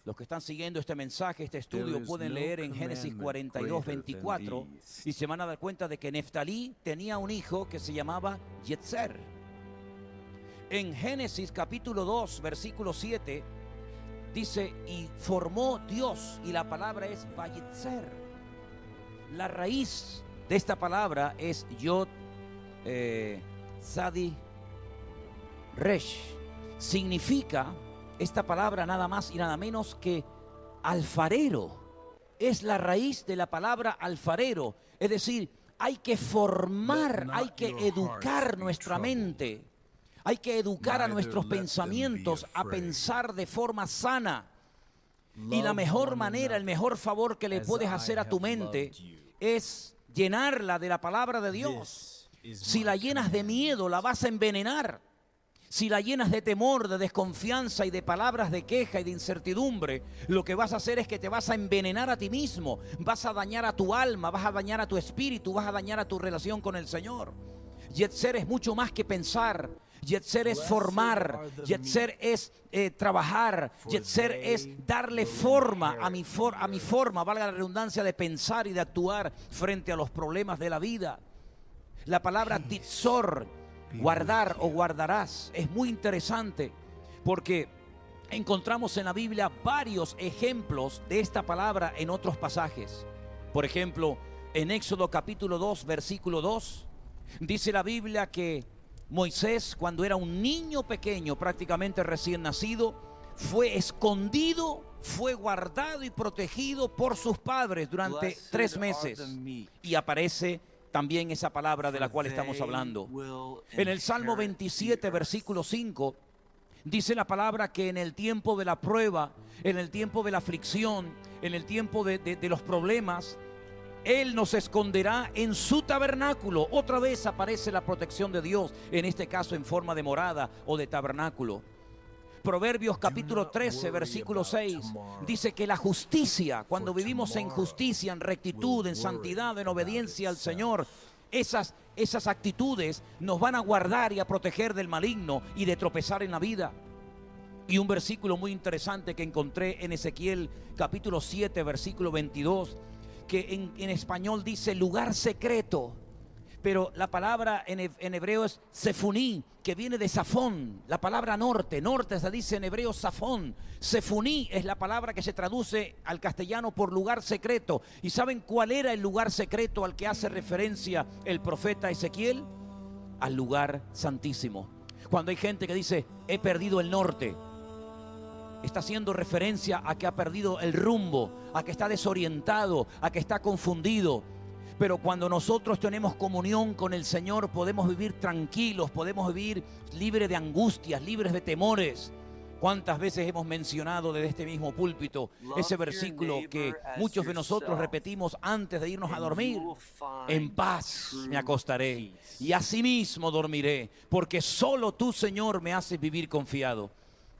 Los que están siguiendo este mensaje, este estudio, pueden leer en Génesis 42, 24 y se van a dar cuenta de que Neftalí tenía un hijo que se llamaba Yetzer. En Génesis capítulo 2, versículo 7, dice: y formó Dios, y la palabra es Vayetzer. La raíz de esta palabra es Yod Sadi Resh. Significa esta palabra nada más y nada menos que alfarero. Es la raíz de la palabra alfarero. Es decir, hay que formar, hay que educar nuestra mente. Hay que educar a nuestros pensamientos a pensar de forma sana. Y la mejor manera, el mejor favor que le puedes hacer a tu mente es llenarla de la palabra de Dios. Si la llenas de miedo, la vas a envenenar. Si la llenas de temor, de desconfianza y de palabras de queja y de incertidumbre, lo que vas a hacer es que te vas a envenenar a ti mismo. Vas a dañar a tu alma, vas a dañar a tu espíritu, vas a dañar a tu relación con el Señor. Yetzer es mucho más que pensar. Yetzer es formar, Yetzer es trabajar, Yetzer es darle forma a mi forma, valga la redundancia, de pensar y de actuar frente a los problemas de la vida. La palabra titzor, guardar o guardarás, es muy interesante porque encontramos en la Biblia varios ejemplos de esta palabra en otros pasajes. Por ejemplo, en Éxodo capítulo 2, versículo 2, dice la Biblia que Moisés, cuando era un niño pequeño, prácticamente recién nacido, fue escondido, fue guardado y protegido por sus padres durante 3 meses. Y aparece también esa palabra de la cual estamos hablando. En el Salmo 27, versículo 5, dice la palabra que en el tiempo de la prueba, en el tiempo de la aflicción, en el tiempo de los problemas, Él nos esconderá en su tabernáculo. Otra vez aparece la protección de Dios, en este caso en forma de morada o de tabernáculo. Proverbios capítulo 13, versículo 6, dice que la justicia, cuando vivimos en justicia, en rectitud, en santidad, en obediencia al Señor, esas actitudes nos van a guardar y a proteger del maligno y de tropezar en la vida. Y un versículo muy interesante que encontré en Ezequiel capítulo 7, versículo 22, que en español dice lugar secreto, pero la palabra en hebreo es sefuní, que viene de safón, la palabra norte se dice en hebreo safón. Sefuní es la palabra que se traduce al castellano por lugar secreto. ¿Y saben cuál era el lugar secreto al que hace referencia el profeta Ezequiel? Al lugar santísimo. Cuando hay gente que dice, he perdido el norte, está haciendo referencia a que ha perdido el rumbo, a que está desorientado, a que está confundido. Pero cuando nosotros tenemos comunión con el Señor, podemos vivir tranquilos, podemos vivir libres de angustias, libres de temores. ¿Cuántas veces hemos mencionado desde este mismo púlpito ese versículo que muchos de nosotros repetimos antes de irnos a dormir? En paz me acostaré y asimismo dormiré, porque solo tú, Señor, me haces vivir confiado.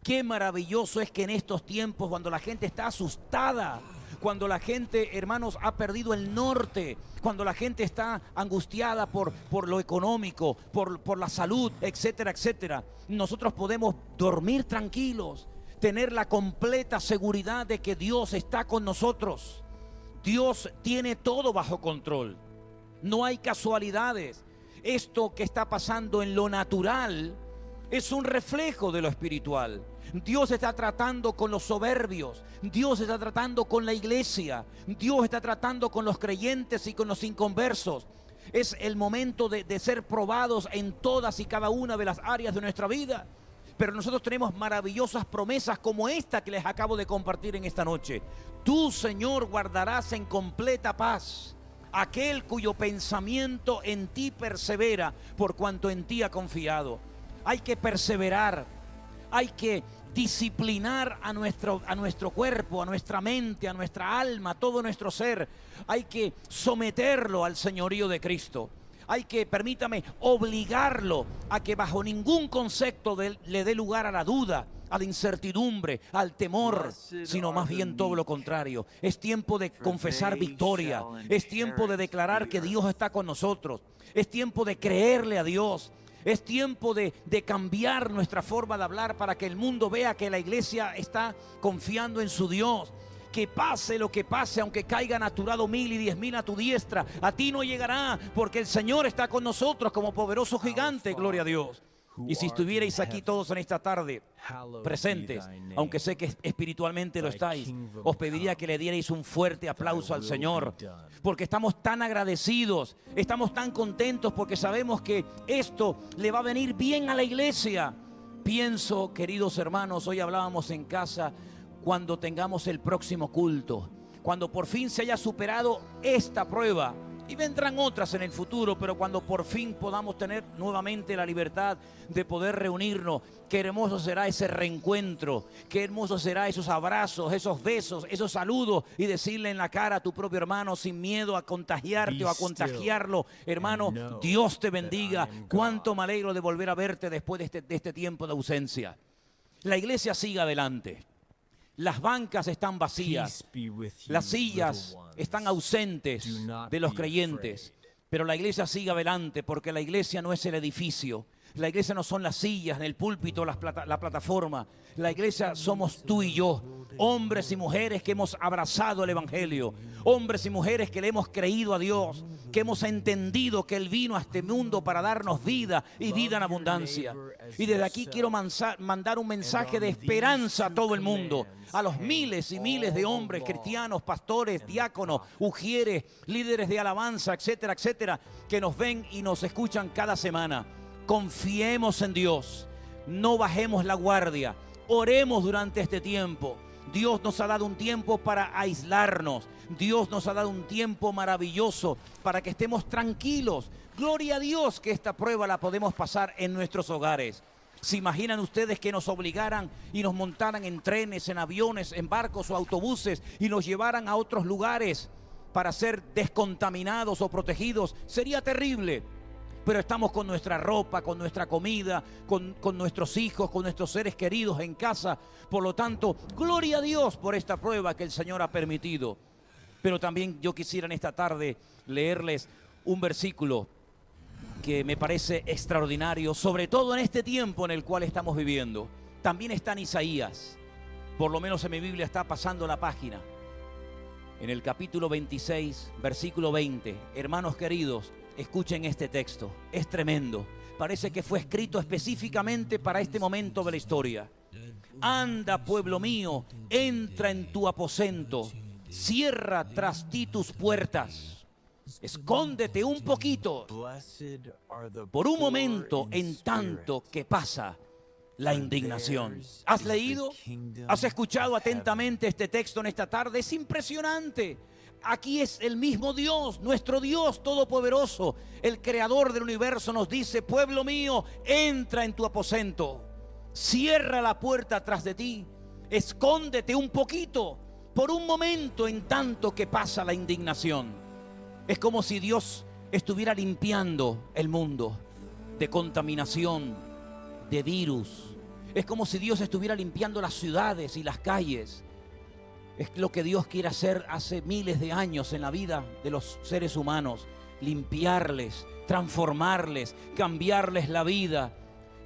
Qué maravilloso es que en estos tiempos, cuando la gente está asustada, cuando la gente, hermanos, ha perdido el norte, cuando la gente está angustiada por lo económico, por la salud, etcétera, etcétera, nosotros podemos dormir tranquilos, tener la completa seguridad de que Dios está con nosotros. Dios tiene todo bajo control. No hay casualidades. Esto que está pasando en lo natural es un reflejo de lo espiritual. Dios está tratando con los soberbios, Dios está tratando con la iglesia, Dios está tratando con los creyentes y con los inconversos. Es el momento de ser probados en todas y cada una de las áreas de nuestra vida. Pero nosotros tenemos maravillosas promesas como esta que les acabo de compartir en esta noche. Tú, Señor, guardarás en completa paz aquel cuyo pensamiento en ti persevera, por cuanto en ti ha confiado. Hay que perseverar, hay que disciplinar a nuestro cuerpo, a nuestra mente, a nuestra alma, a todo nuestro ser. Hay que someterlo al señorío de Cristo. Hay que, permítame, obligarlo a que bajo ningún concepto le dé lugar a la duda, a la incertidumbre, al temor, sino más bien todo lo contrario. Es tiempo de confesar victoria, es tiempo de declarar que Dios está con nosotros, es tiempo de creerle a Dios. Es tiempo de cambiar nuestra forma de hablar para que el mundo vea que la iglesia está confiando en su Dios. Que pase lo que pase, aunque caigan a tu lado 1000 y 10,000 a tu diestra, a ti no llegará, porque el Señor está con nosotros como poderoso gigante, gloria a Dios. Y si estuvierais aquí todos en esta tarde presentes, aunque sé que espiritualmente lo estáis, os pediría que le dierais un fuerte aplauso al Señor, porque estamos tan agradecidos, estamos tan contentos, porque sabemos que esto le va a venir bien a la iglesia. Pienso, queridos hermanos, hoy hablábamos en casa, cuando tengamos el próximo culto, cuando por fin se haya superado esta prueba, y vendrán otras en el futuro, pero cuando por fin podamos tener nuevamente la libertad de poder reunirnos, qué hermoso será ese reencuentro, qué hermoso será esos abrazos, esos besos, esos saludos, y decirle en la cara a tu propio hermano sin miedo a contagiarte o a contagiarlo: hermano, Dios te bendiga, cuánto me alegro de volver a verte después de este tiempo de ausencia. La iglesia sigue adelante. Las bancas están vacías, las sillas están ausentes de los creyentes, pero la iglesia sigue adelante, porque la iglesia no es el edificio, la iglesia no son las sillas, el púlpito, la plataforma. La iglesia somos tú y yo, hombres y mujeres que hemos abrazado el evangelio, hombres y mujeres que le hemos creído a Dios, que hemos entendido que Él vino a este mundo para darnos vida y vida en abundancia. Y desde aquí quiero mandar un mensaje de esperanza a todo el mundo, a los miles y miles de hombres, cristianos, pastores, diáconos, ujieres, líderes de alabanza, etcétera, etcétera, que nos ven y nos escuchan cada semana. Confiemos en Dios, no bajemos la guardia, oremos durante este tiempo. Dios nos ha dado un tiempo para aislarnos. Dios nos ha dado un tiempo maravilloso para que estemos tranquilos. Gloria a Dios que esta prueba la podemos pasar en nuestros hogares. ¿Se imaginan ustedes que nos obligaran y nos montaran en trenes, en aviones, en barcos o autobuses y nos llevaran a otros lugares para ser descontaminados o protegidos? Sería terrible. Pero estamos con nuestra ropa, con nuestra comida, con nuestros hijos, con nuestros seres queridos en casa. Por lo tanto, gloria a Dios por esta prueba que el Señor ha permitido. Pero también yo quisiera en esta tarde leerles un versículo que me parece extraordinario, sobre todo en este tiempo en el cual estamos viviendo. También está en Isaías, por lo menos en mi Biblia está pasando la página. En el capítulo 26, versículo 20, hermanos queridos, escuchen este texto, es tremendo. Parece que fue escrito específicamente para este momento de la historia. Anda, pueblo mío, entra en tu aposento, cierra tras ti tus puertas, escóndete un poquito, por un momento, en tanto que pasa la indignación. ¿Has leído? ¿Has escuchado atentamente este texto en esta tarde? Es impresionante. Aquí es el mismo Dios, nuestro Dios todopoderoso, el creador del universo, nos dice: pueblo mío, entra en tu aposento, cierra la puerta tras de ti, escóndete un poquito, por un momento, en tanto que pasa la indignación. Es como si Dios estuviera limpiando el mundo de contaminación, de virus. Es como si Dios estuviera limpiando las ciudades y las calles. Es lo que Dios quiere hacer hace miles de años en la vida de los seres humanos. Limpiarles, transformarles, cambiarles la vida.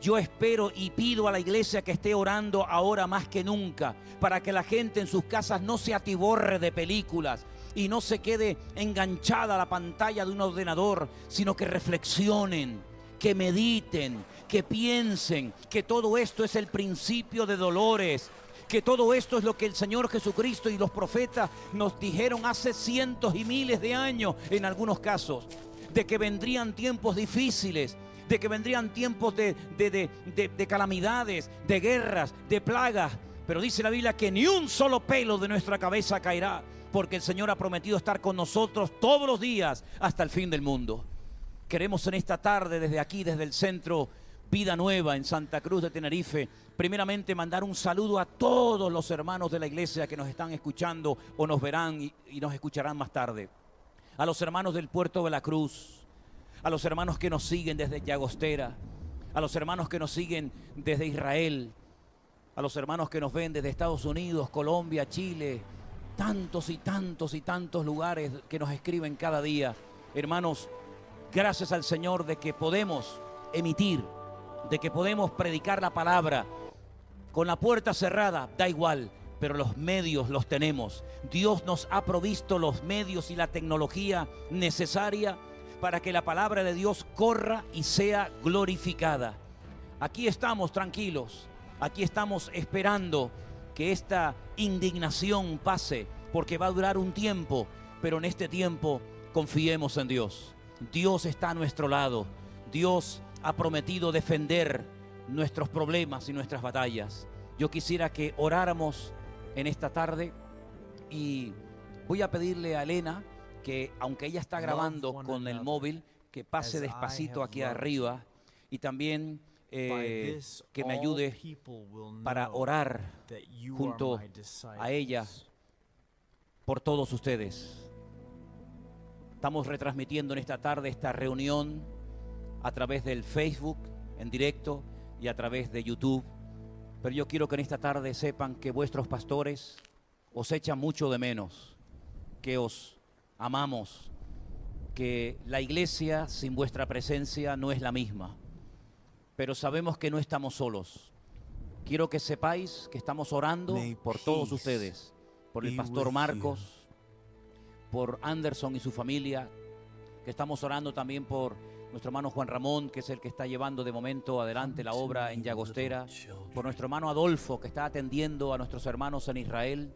Yo espero y pido a la iglesia que esté orando ahora más que nunca, para que la gente en sus casas no se atiborre de películas y no se quede enganchada a la pantalla de un ordenador, sino que reflexionen, que mediten, que piensen que todo esto es el principio de dolores, que todo esto es lo que el Señor Jesucristo y los profetas nos dijeron hace cientos y miles de años en algunos casos, de que vendrían tiempos difíciles, de que vendrían tiempos de calamidades, de guerras, de plagas. Pero dice la Biblia que ni un solo pelo de nuestra cabeza caerá, porque el Señor ha prometido estar con nosotros todos los días hasta el fin del mundo. Queremos en esta tarde, desde aquí, desde el Centro Vida Nueva en Santa Cruz de Tenerife, primeramente mandar un saludo a todos los hermanos de la iglesia que nos están escuchando o nos verán y nos escucharán más tarde. A los hermanos del Puerto de la Cruz, a los hermanos que nos siguen desde Llagostera, a los hermanos que nos siguen desde Israel, a los hermanos que nos ven desde Estados Unidos, Colombia, Chile, tantos y tantos y tantos lugares que nos escriben cada día. Hermanos, gracias al Señor de que podemos emitir, de que podemos predicar la palabra con la puerta cerrada, da igual, pero los medios los tenemos. Dios nos ha provisto los medios y la tecnología necesaria para que la palabra de Dios corra y sea glorificada. Aquí estamos tranquilos, aquí estamos esperando que esta indignación pase, porque va a durar un tiempo, pero en este tiempo confiemos en Dios. Dios está a nuestro lado. Dios ha prometido defender nuestros problemas y nuestras batallas. Yo quisiera que oráramos en esta tarde y voy a pedirle a Elena que, aunque ella está grabando con el móvil, que pase despacito aquí arriba y también que me ayude para orar junto a ella por todos ustedes. Estamos retransmitiendo en esta tarde esta reunión a través del Facebook en directo y a través de YouTube. Pero yo quiero que en esta tarde sepan que vuestros pastores os echan mucho de menos, que os amamos, que la iglesia sin vuestra presencia no es la misma. Pero sabemos que no estamos solos. Quiero que sepáis que estamos orando por todos ustedes, por el pastor Marcos, por Anderson y su familia, que estamos orando también por nuestro hermano Juan Ramón, que es el que está llevando de momento adelante la obra en Llagostera, por nuestro hermano Adolfo, que está atendiendo a nuestros hermanos en Israel.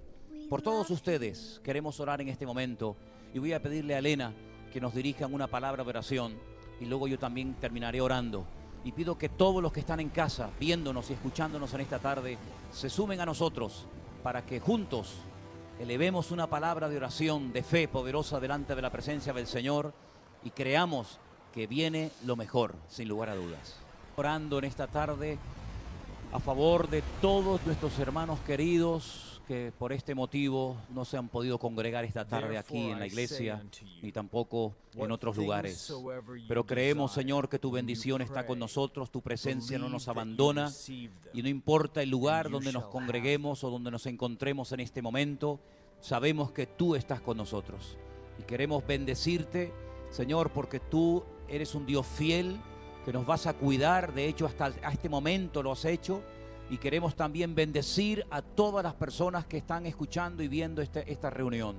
Por todos ustedes queremos orar en este momento, y voy a pedirle a Elena que nos dirijan una palabra de oración, y luego yo también terminaré orando. Y pido que todos los que están en casa, viéndonos y escuchándonos en esta tarde, se sumen a nosotros para que juntos elevemos una palabra de oración, de fe poderosa delante de la presencia del Señor, y creamos que viene lo mejor, sin lugar a dudas. Orando en esta tarde a favor de todos nuestros hermanos queridos que por este motivo no se han podido congregar esta tarde aquí en la iglesia, ni tampoco en otros lugares. Pero creemos, Señor, que tu bendición está con nosotros, tu presencia no nos abandona, y no importa el lugar donde nos congreguemos o donde nos encontremos en este momento, sabemos que tú estás con nosotros. Y queremos bendecirte, Señor, porque tú eres un Dios fiel, que nos vas a cuidar. De hecho, hasta este momento lo has hecho. Y queremos también bendecir a todas las personas que están escuchando y viendo esta reunión.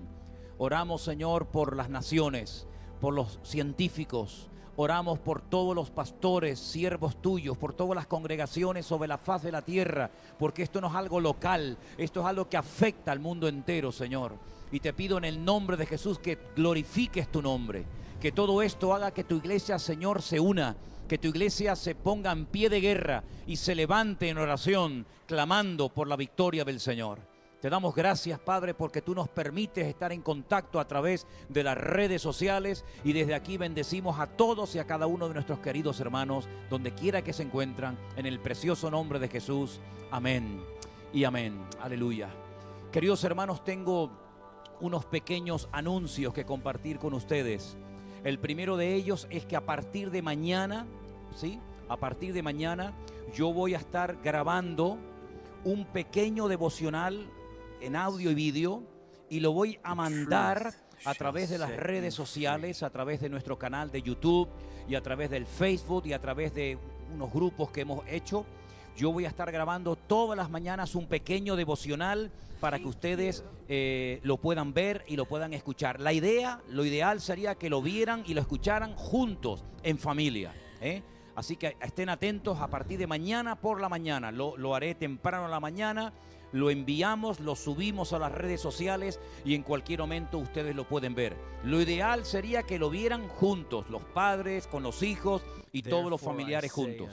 Oramos, Señor, por las naciones, por los científicos. Oramos por todos los pastores, siervos tuyos, por todas las congregaciones sobre la faz de la tierra, porque esto no es algo local, esto es algo que afecta al mundo entero, Señor. Y te pido en el nombre de Jesús que glorifiques tu nombre, que todo esto haga que tu iglesia, Señor, se una, que tu iglesia se ponga en pie de guerra y se levante en oración, clamando por la victoria del Señor. Te damos gracias, Padre, porque tú nos permites estar en contacto a través de las redes sociales, y desde aquí bendecimos a todos y a cada uno de nuestros queridos hermanos, donde quiera que se encuentran, en el precioso nombre de Jesús. Amén y amén. Aleluya. Queridos hermanos, tengo unos pequeños anuncios que compartir con ustedes. El primero de ellos es que a partir de mañana, ¿sí? A partir de mañana yo voy a estar grabando un pequeño devocional en audio y vídeo, y lo voy a mandar a través de las redes sociales, a través de nuestro canal de YouTube y a través del Facebook y a través de unos grupos que hemos hecho. Yo voy a estar grabando todas las mañanas un pequeño devocional para que ustedes lo puedan ver y lo puedan escuchar. La idea, lo ideal sería que lo vieran y lo escucharan juntos, en familia, ¿eh? Así que estén atentos a partir de mañana por la mañana. Lo haré temprano en la mañana, lo enviamos, lo subimos a las redes sociales y en cualquier momento ustedes lo pueden ver. Lo ideal sería que lo vieran juntos, los padres con los hijos y todos los familiares juntos.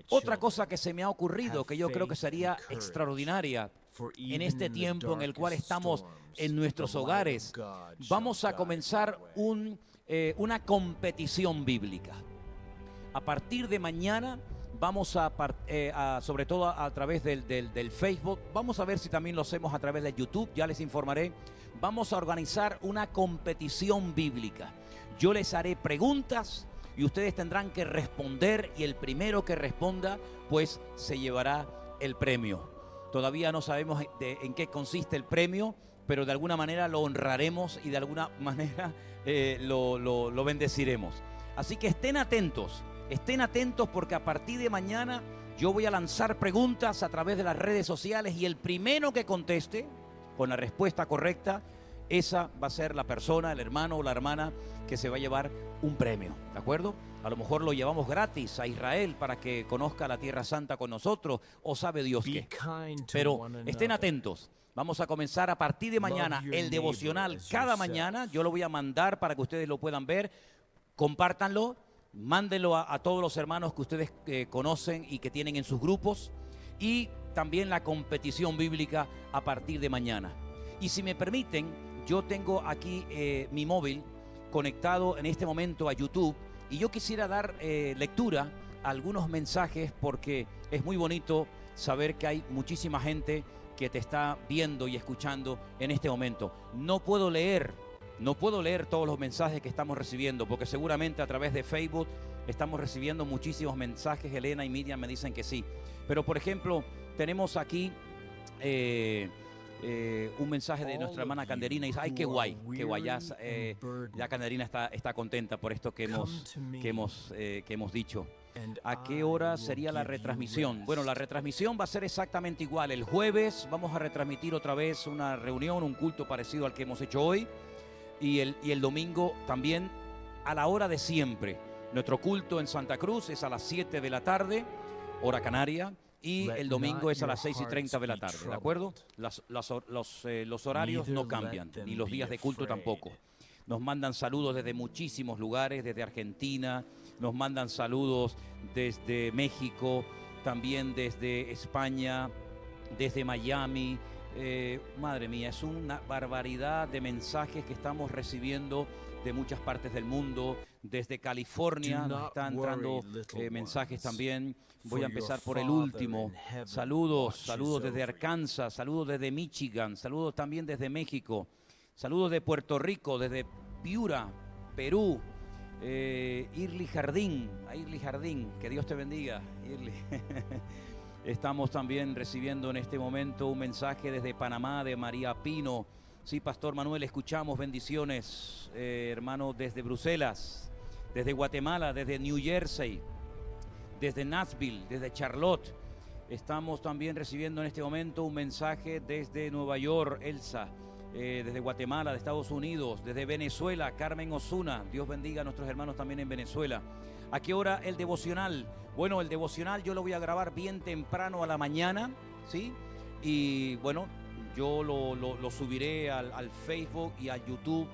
Otra cosa que se me ha ocurrido, que yo creo que sería extraordinaria en este tiempo en el cual estamos en nuestros hogares, vamos a comenzar una competición bíblica. A partir de mañana vamos sobre todo a través del Facebook, vamos a ver si también lo hacemos a través de YouTube, ya les informaré. Vamos a organizar una competición bíblica. Yo les haré preguntas y ustedes tendrán que responder, y el primero que responda pues se llevará el premio. Todavía no sabemos en qué consiste el premio, pero de alguna manera lo honraremos y de alguna manera lo bendeciremos. Así que estén atentos porque a partir de mañana yo voy a lanzar preguntas a través de las redes sociales, y el primero que conteste con la respuesta correcta, esa va a ser la persona, el hermano o la hermana que se va a llevar un premio, ¿de acuerdo? A lo mejor lo llevamos gratis a Israel para que conozca la Tierra Santa con nosotros, o sabe Dios qué. Pero estén atentos. Vamos a comenzar a partir de mañana el devocional cada mañana. Yo lo voy a mandar para que ustedes lo puedan ver. Compártanlo, mándenlo a todos los hermanos que ustedes conocen y que tienen en sus grupos. Y también la competición bíblica a partir de mañana. Y si me permiten, yo tengo aquí mi móvil conectado en este momento a YouTube, y yo quisiera dar lectura a algunos mensajes, porque es muy bonito saber que hay muchísima gente que te está viendo y escuchando en este momento. No puedo leer todos los mensajes que estamos recibiendo, porque seguramente a través de Facebook estamos recibiendo muchísimos mensajes. Elena y Miriam me dicen que sí. Pero por ejemplo, tenemos aquí un mensaje de nuestra hermana Canderina, y dice: ay, qué guay, ya Canderina está contenta por esto que hemos dicho. ¿A qué hora sería la retransmisión? Bueno, la retransmisión va a ser exactamente igual. El jueves vamos a retransmitir otra vez una reunión, un culto parecido al que hemos hecho hoy. y el domingo también a la hora de siempre. Nuestro culto en Santa Cruz es a las 7 de la tarde, hora canaria, y el domingo es a las 6:30 de la tarde, ¿de acuerdo? Los horarios no cambian, ni los días de culto tampoco. Nos mandan saludos desde muchísimos lugares, desde Argentina, nos mandan saludos desde México, también desde España, desde Miami. Madre mía, es una barbaridad de mensajes que estamos recibiendo de muchas partes del mundo. Desde California nos están entrando mensajes también. Voy a empezar por el último. Saludos desde Arkansas, saludos desde Michigan, saludos también desde México, saludos de Puerto Rico, desde Piura, Perú. Irly Jardín, que Dios te bendiga, Irly. Estamos también recibiendo en este momento un mensaje desde Panamá de María Pino. Sí, Pastor Manuel, escuchamos bendiciones, hermano, desde Bruselas, desde Guatemala, desde New Jersey, desde Nashville, desde Charlotte. Estamos también recibiendo en este momento un mensaje desde Nueva York, Elsa, desde Guatemala, de Estados Unidos, desde Venezuela, Carmen Osuna. Dios bendiga a nuestros hermanos también en Venezuela. ¿A qué hora el devocional? Bueno, el devocional yo lo voy a grabar bien temprano a la mañana, ¿sí? Y bueno, yo lo subiré al Facebook y al YouTube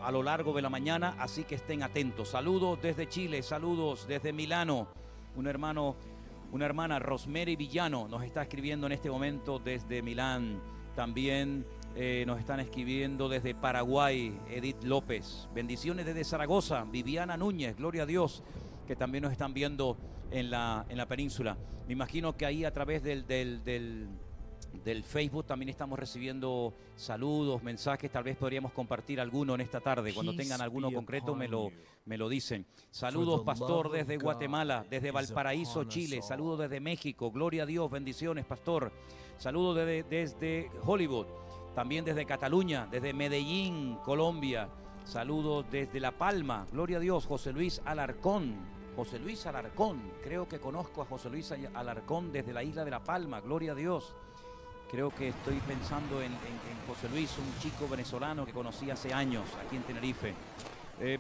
a lo largo de la mañana, así que estén atentos. Saludos desde Chile, saludos desde Milano. Una hermana, Rosemary Villano, nos está escribiendo en este momento desde Milán. También nos están escribiendo desde Paraguay, Edith López. Bendiciones desde Zaragoza, Viviana Núñez, gloria a Dios, que también nos están viendo en la península. Me imagino que ahí a través del Facebook también estamos recibiendo saludos, mensajes. Tal vez podríamos compartir alguno en esta tarde. Cuando tengan alguno concreto me lo dicen. Saludos, pastor, desde Guatemala, desde Valparaíso, Chile. Saludos desde México, gloria a Dios, bendiciones, pastor. Saludos desde Hollywood, también desde Cataluña, desde Medellín, Colombia. Saludos desde La Palma, gloria a Dios. José Luis Alarcón, creo que conozco a José Luis Alarcón desde la isla de La Palma, gloria a Dios. Creo que estoy pensando en José Luis, un chico venezolano que conocí hace años aquí en Tenerife.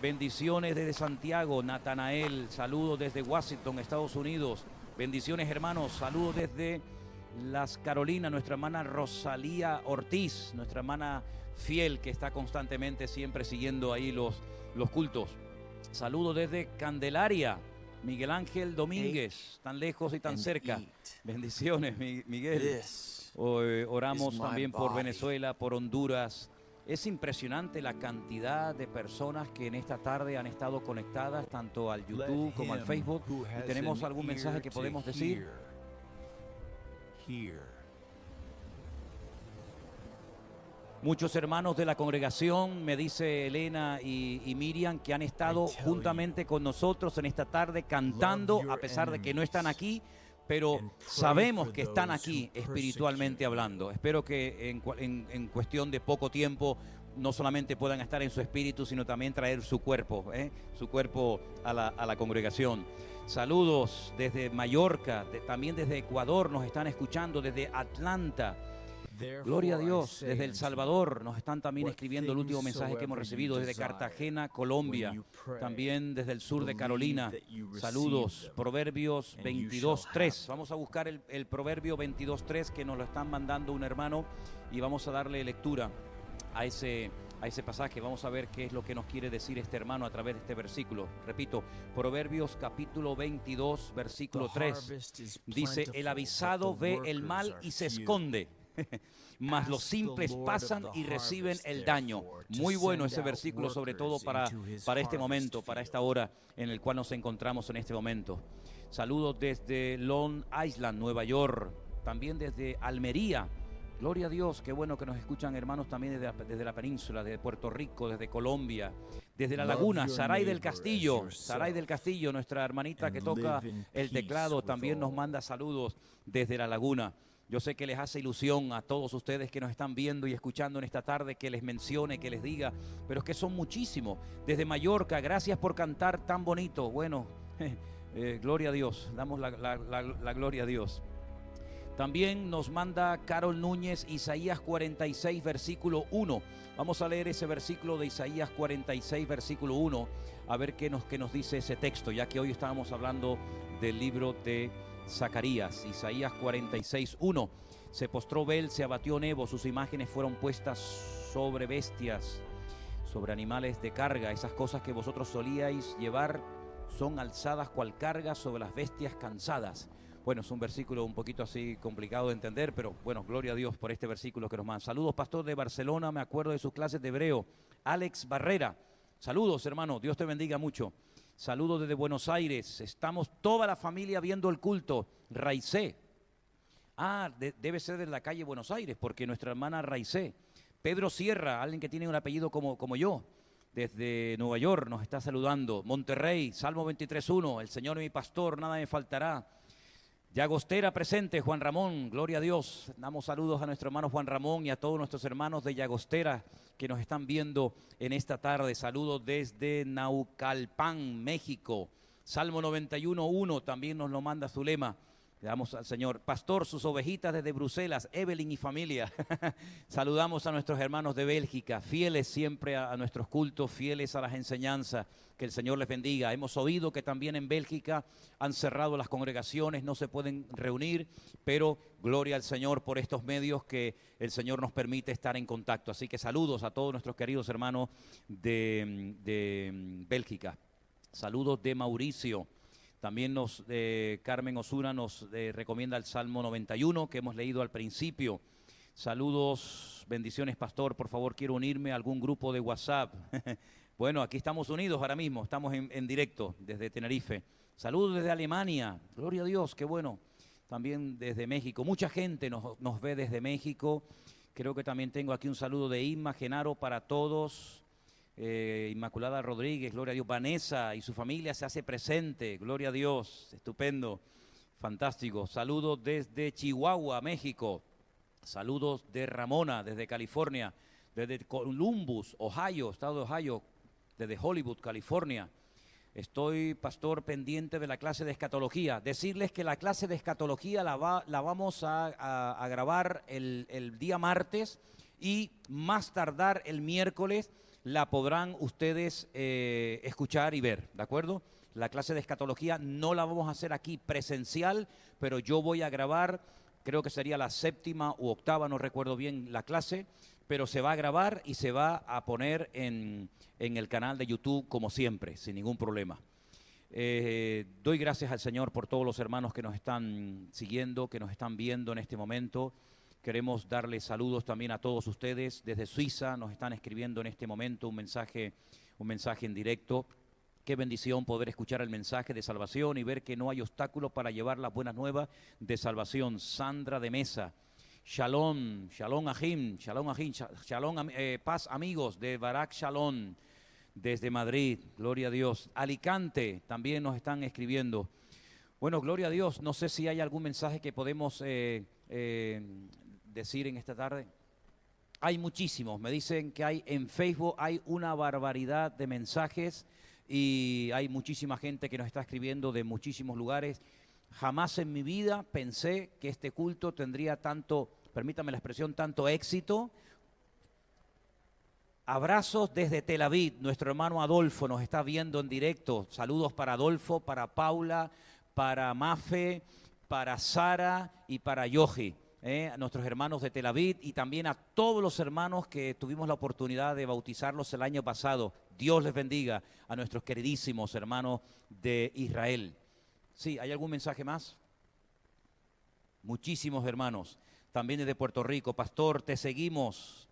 Bendiciones desde Santiago, Natanael. Saludos desde Washington, Estados Unidos. Bendiciones, hermanos. Saludos desde Las Carolinas, nuestra hermana Rosalía Ortiz, nuestra hermana fiel que está constantemente siempre siguiendo ahí los cultos. Saludos desde Candelaria, Miguel Ángel Domínguez, tan lejos y tan cerca. Bendiciones, Miguel. Oramos también por Venezuela, por Honduras. Es impresionante la cantidad de personas que en esta tarde han estado conectadas tanto al YouTube como al Facebook. ¿Y tenemos algún mensaje que podemos decir? Muchos hermanos de la congregación, me dice Elena y Miriam, que han estado juntamente con nosotros en esta tarde cantando, a pesar de que no están aquí, pero sabemos que están aquí espiritualmente hablando. Espero que en cuestión de poco tiempo no solamente puedan estar en su espíritu, sino también traer su cuerpo a la congregación. Saludos desde Mallorca, también desde Ecuador nos están escuchando, desde Atlanta. Gloria a Dios, desde El Salvador nos están también escribiendo el último mensaje que hemos recibido, desde Cartagena, Colombia, también desde el sur de Carolina. Saludos, Proverbios 22:3. Vamos a buscar el Proverbio 22:3 que nos lo están mandando un hermano y vamos a darle lectura a ese pasaje. Vamos a ver qué es lo que nos quiere decir este hermano a través de este versículo. Repito, Proverbios capítulo 22, versículo 3. Dice, el avisado ve el mal y se esconde, mas los simples pasan y reciben el daño. Muy bueno ese versículo, sobre todo para este momento, para esta hora en el cual nos encontramos en este momento. Saludos desde Long Island, Nueva York, también desde Almería. Gloria a Dios, qué bueno que nos escuchan hermanos también desde la península, desde Puerto Rico, desde Colombia, desde La Laguna. Saray del Castillo, nuestra hermanita que toca el teclado, también nos manda saludos desde La Laguna. Yo sé que les hace ilusión a todos ustedes que nos están viendo y escuchando en esta tarde que les mencione, que les diga, pero es que son muchísimos. Desde Mallorca, gracias por cantar tan bonito. Bueno, gloria a Dios, damos la gloria a Dios. También nos manda Carol Núñez, Isaías 46, versículo 1. Vamos a leer ese versículo de Isaías 46, versículo 1, a ver qué nos dice ese texto, ya que hoy estábamos hablando del libro de Zacarías. Isaías 46, 1. Se postró Bel, se abatió Nebo, sus imágenes fueron puestas sobre bestias, sobre animales de carga. Esas cosas que vosotros solíais llevar son alzadas cual carga sobre las bestias cansadas. Bueno, es un versículo un poquito así complicado de entender, pero bueno, gloria a Dios por este versículo que nos manda. Saludos, pastor de Barcelona, me acuerdo de sus clases de hebreo. Alex Barrera, saludos, hermano, Dios te bendiga mucho. Saludos desde Buenos Aires, estamos toda la familia viendo el culto. Raicé, debe ser de la calle Buenos Aires, porque nuestra hermana Raicé. Pedro Sierra, alguien que tiene un apellido como yo, desde Nueva York, nos está saludando. Monterrey, Salmo 23:1, el Señor es mi pastor, nada me faltará. Llagostera presente, Juan Ramón, gloria a Dios. Damos saludos a nuestro hermano Juan Ramón y a todos nuestros hermanos de Llagostera que nos están viendo en esta tarde. Saludos desde Naucalpan, México. Salmo 91:1 también nos lo manda Zulema. Le damos al Señor. Pastor, sus ovejitas desde Bruselas, Evelyn y familia. Saludamos a nuestros hermanos de Bélgica, fieles siempre a nuestros cultos, fieles a las enseñanzas. Que el Señor les bendiga. Hemos oído que también en Bélgica han cerrado las congregaciones, no se pueden reunir, pero gloria al Señor por estos medios que el Señor nos permite estar en contacto. Así que saludos a todos nuestros queridos hermanos de Bélgica. Saludos de Mauricio. También Carmen Osuna nos recomienda el Salmo 91 que hemos leído al principio. Saludos, bendiciones, pastor. Por favor, quiero unirme a algún grupo de WhatsApp. Bueno, aquí estamos unidos ahora mismo, estamos en directo desde Tenerife. Saludos desde Alemania, gloria a Dios, qué bueno. También desde México, mucha gente nos ve desde México. Creo que también tengo aquí un saludo de Inma, Genaro para todos. Inmaculada Rodríguez, gloria a Dios. Vanessa y su familia se hace presente, gloria a Dios, estupendo, fantástico. Saludos desde Chihuahua, México. Saludos de Ramona, desde California, desde Columbus, Ohio, estado de Ohio, desde Hollywood, California. Estoy, pastor, pendiente de la clase de escatología. Decirles que la clase de escatología la vamos a grabar el día martes y más tardar el miércoles la podrán ustedes escuchar y ver, ¿de acuerdo? La clase de escatología no la vamos a hacer aquí presencial, pero yo voy a grabar, creo que sería la 7ª u 8ª, no recuerdo bien la clase, pero se va a grabar y se va a poner en el canal de YouTube como siempre, sin ningún problema. Doy gracias al Señor por todos los hermanos que nos están siguiendo, que nos están viendo en este momento. Queremos darles saludos también a todos ustedes. Desde Suiza nos están escribiendo en este momento un mensaje en directo. Qué bendición poder escuchar el mensaje de salvación y ver que no hay obstáculo para llevar las buenas nuevas de salvación. Sandra de Mesa. Shalom, shalom ahim, paz amigos de Barak Shalom, desde Madrid, gloria a Dios. Alicante también nos están escribiendo. Bueno, gloria a Dios, no sé si hay algún mensaje que podemos decir en esta tarde. Hay muchísimos, me dicen que hay en Facebook, hay una barbaridad de mensajes y hay muchísima gente que nos está escribiendo de muchísimos lugares. Jamás en mi vida pensé que este culto tendría tanto, permítame la expresión, tanto éxito. Abrazos desde Tel Aviv, nuestro hermano Adolfo nos está viendo en directo. Saludos para Adolfo, para Paula, para Mafe, para Sara y para Yoji, a nuestros hermanos de Tel Aviv y también a todos los hermanos que tuvimos la oportunidad de bautizarlos el año pasado. Dios les bendiga a nuestros queridísimos hermanos de Israel. Sí, ¿hay algún mensaje más? Muchísimos hermanos, también desde Puerto Rico. Pastor, te seguimos.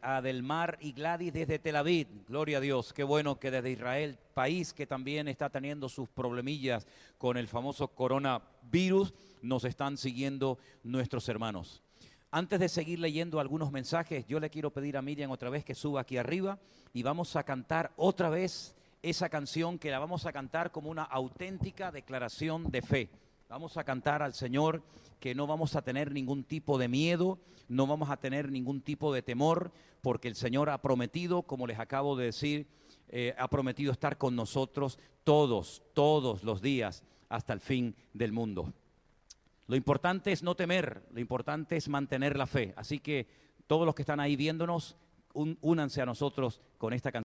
Adelmar y Gladys desde Tel Aviv, gloria a Dios, qué bueno que desde Israel, país que también está teniendo sus problemillas con el famoso coronavirus, nos están siguiendo nuestros hermanos. Antes de seguir leyendo algunos mensajes, yo le quiero pedir a Miriam otra vez que suba aquí arriba y vamos a cantar otra vez esa canción que la vamos a cantar como una auténtica declaración de fe. Vamos a cantar al Señor que no vamos a tener ningún tipo de miedo, no vamos a tener ningún tipo de temor, porque el Señor ha prometido, como les acabo de decir, ha prometido estar con nosotros todos los días hasta el fin del mundo. Lo importante es no temer, lo importante es mantener la fe. Así que todos los que están ahí viéndonos, únanse a nosotros con esta canción.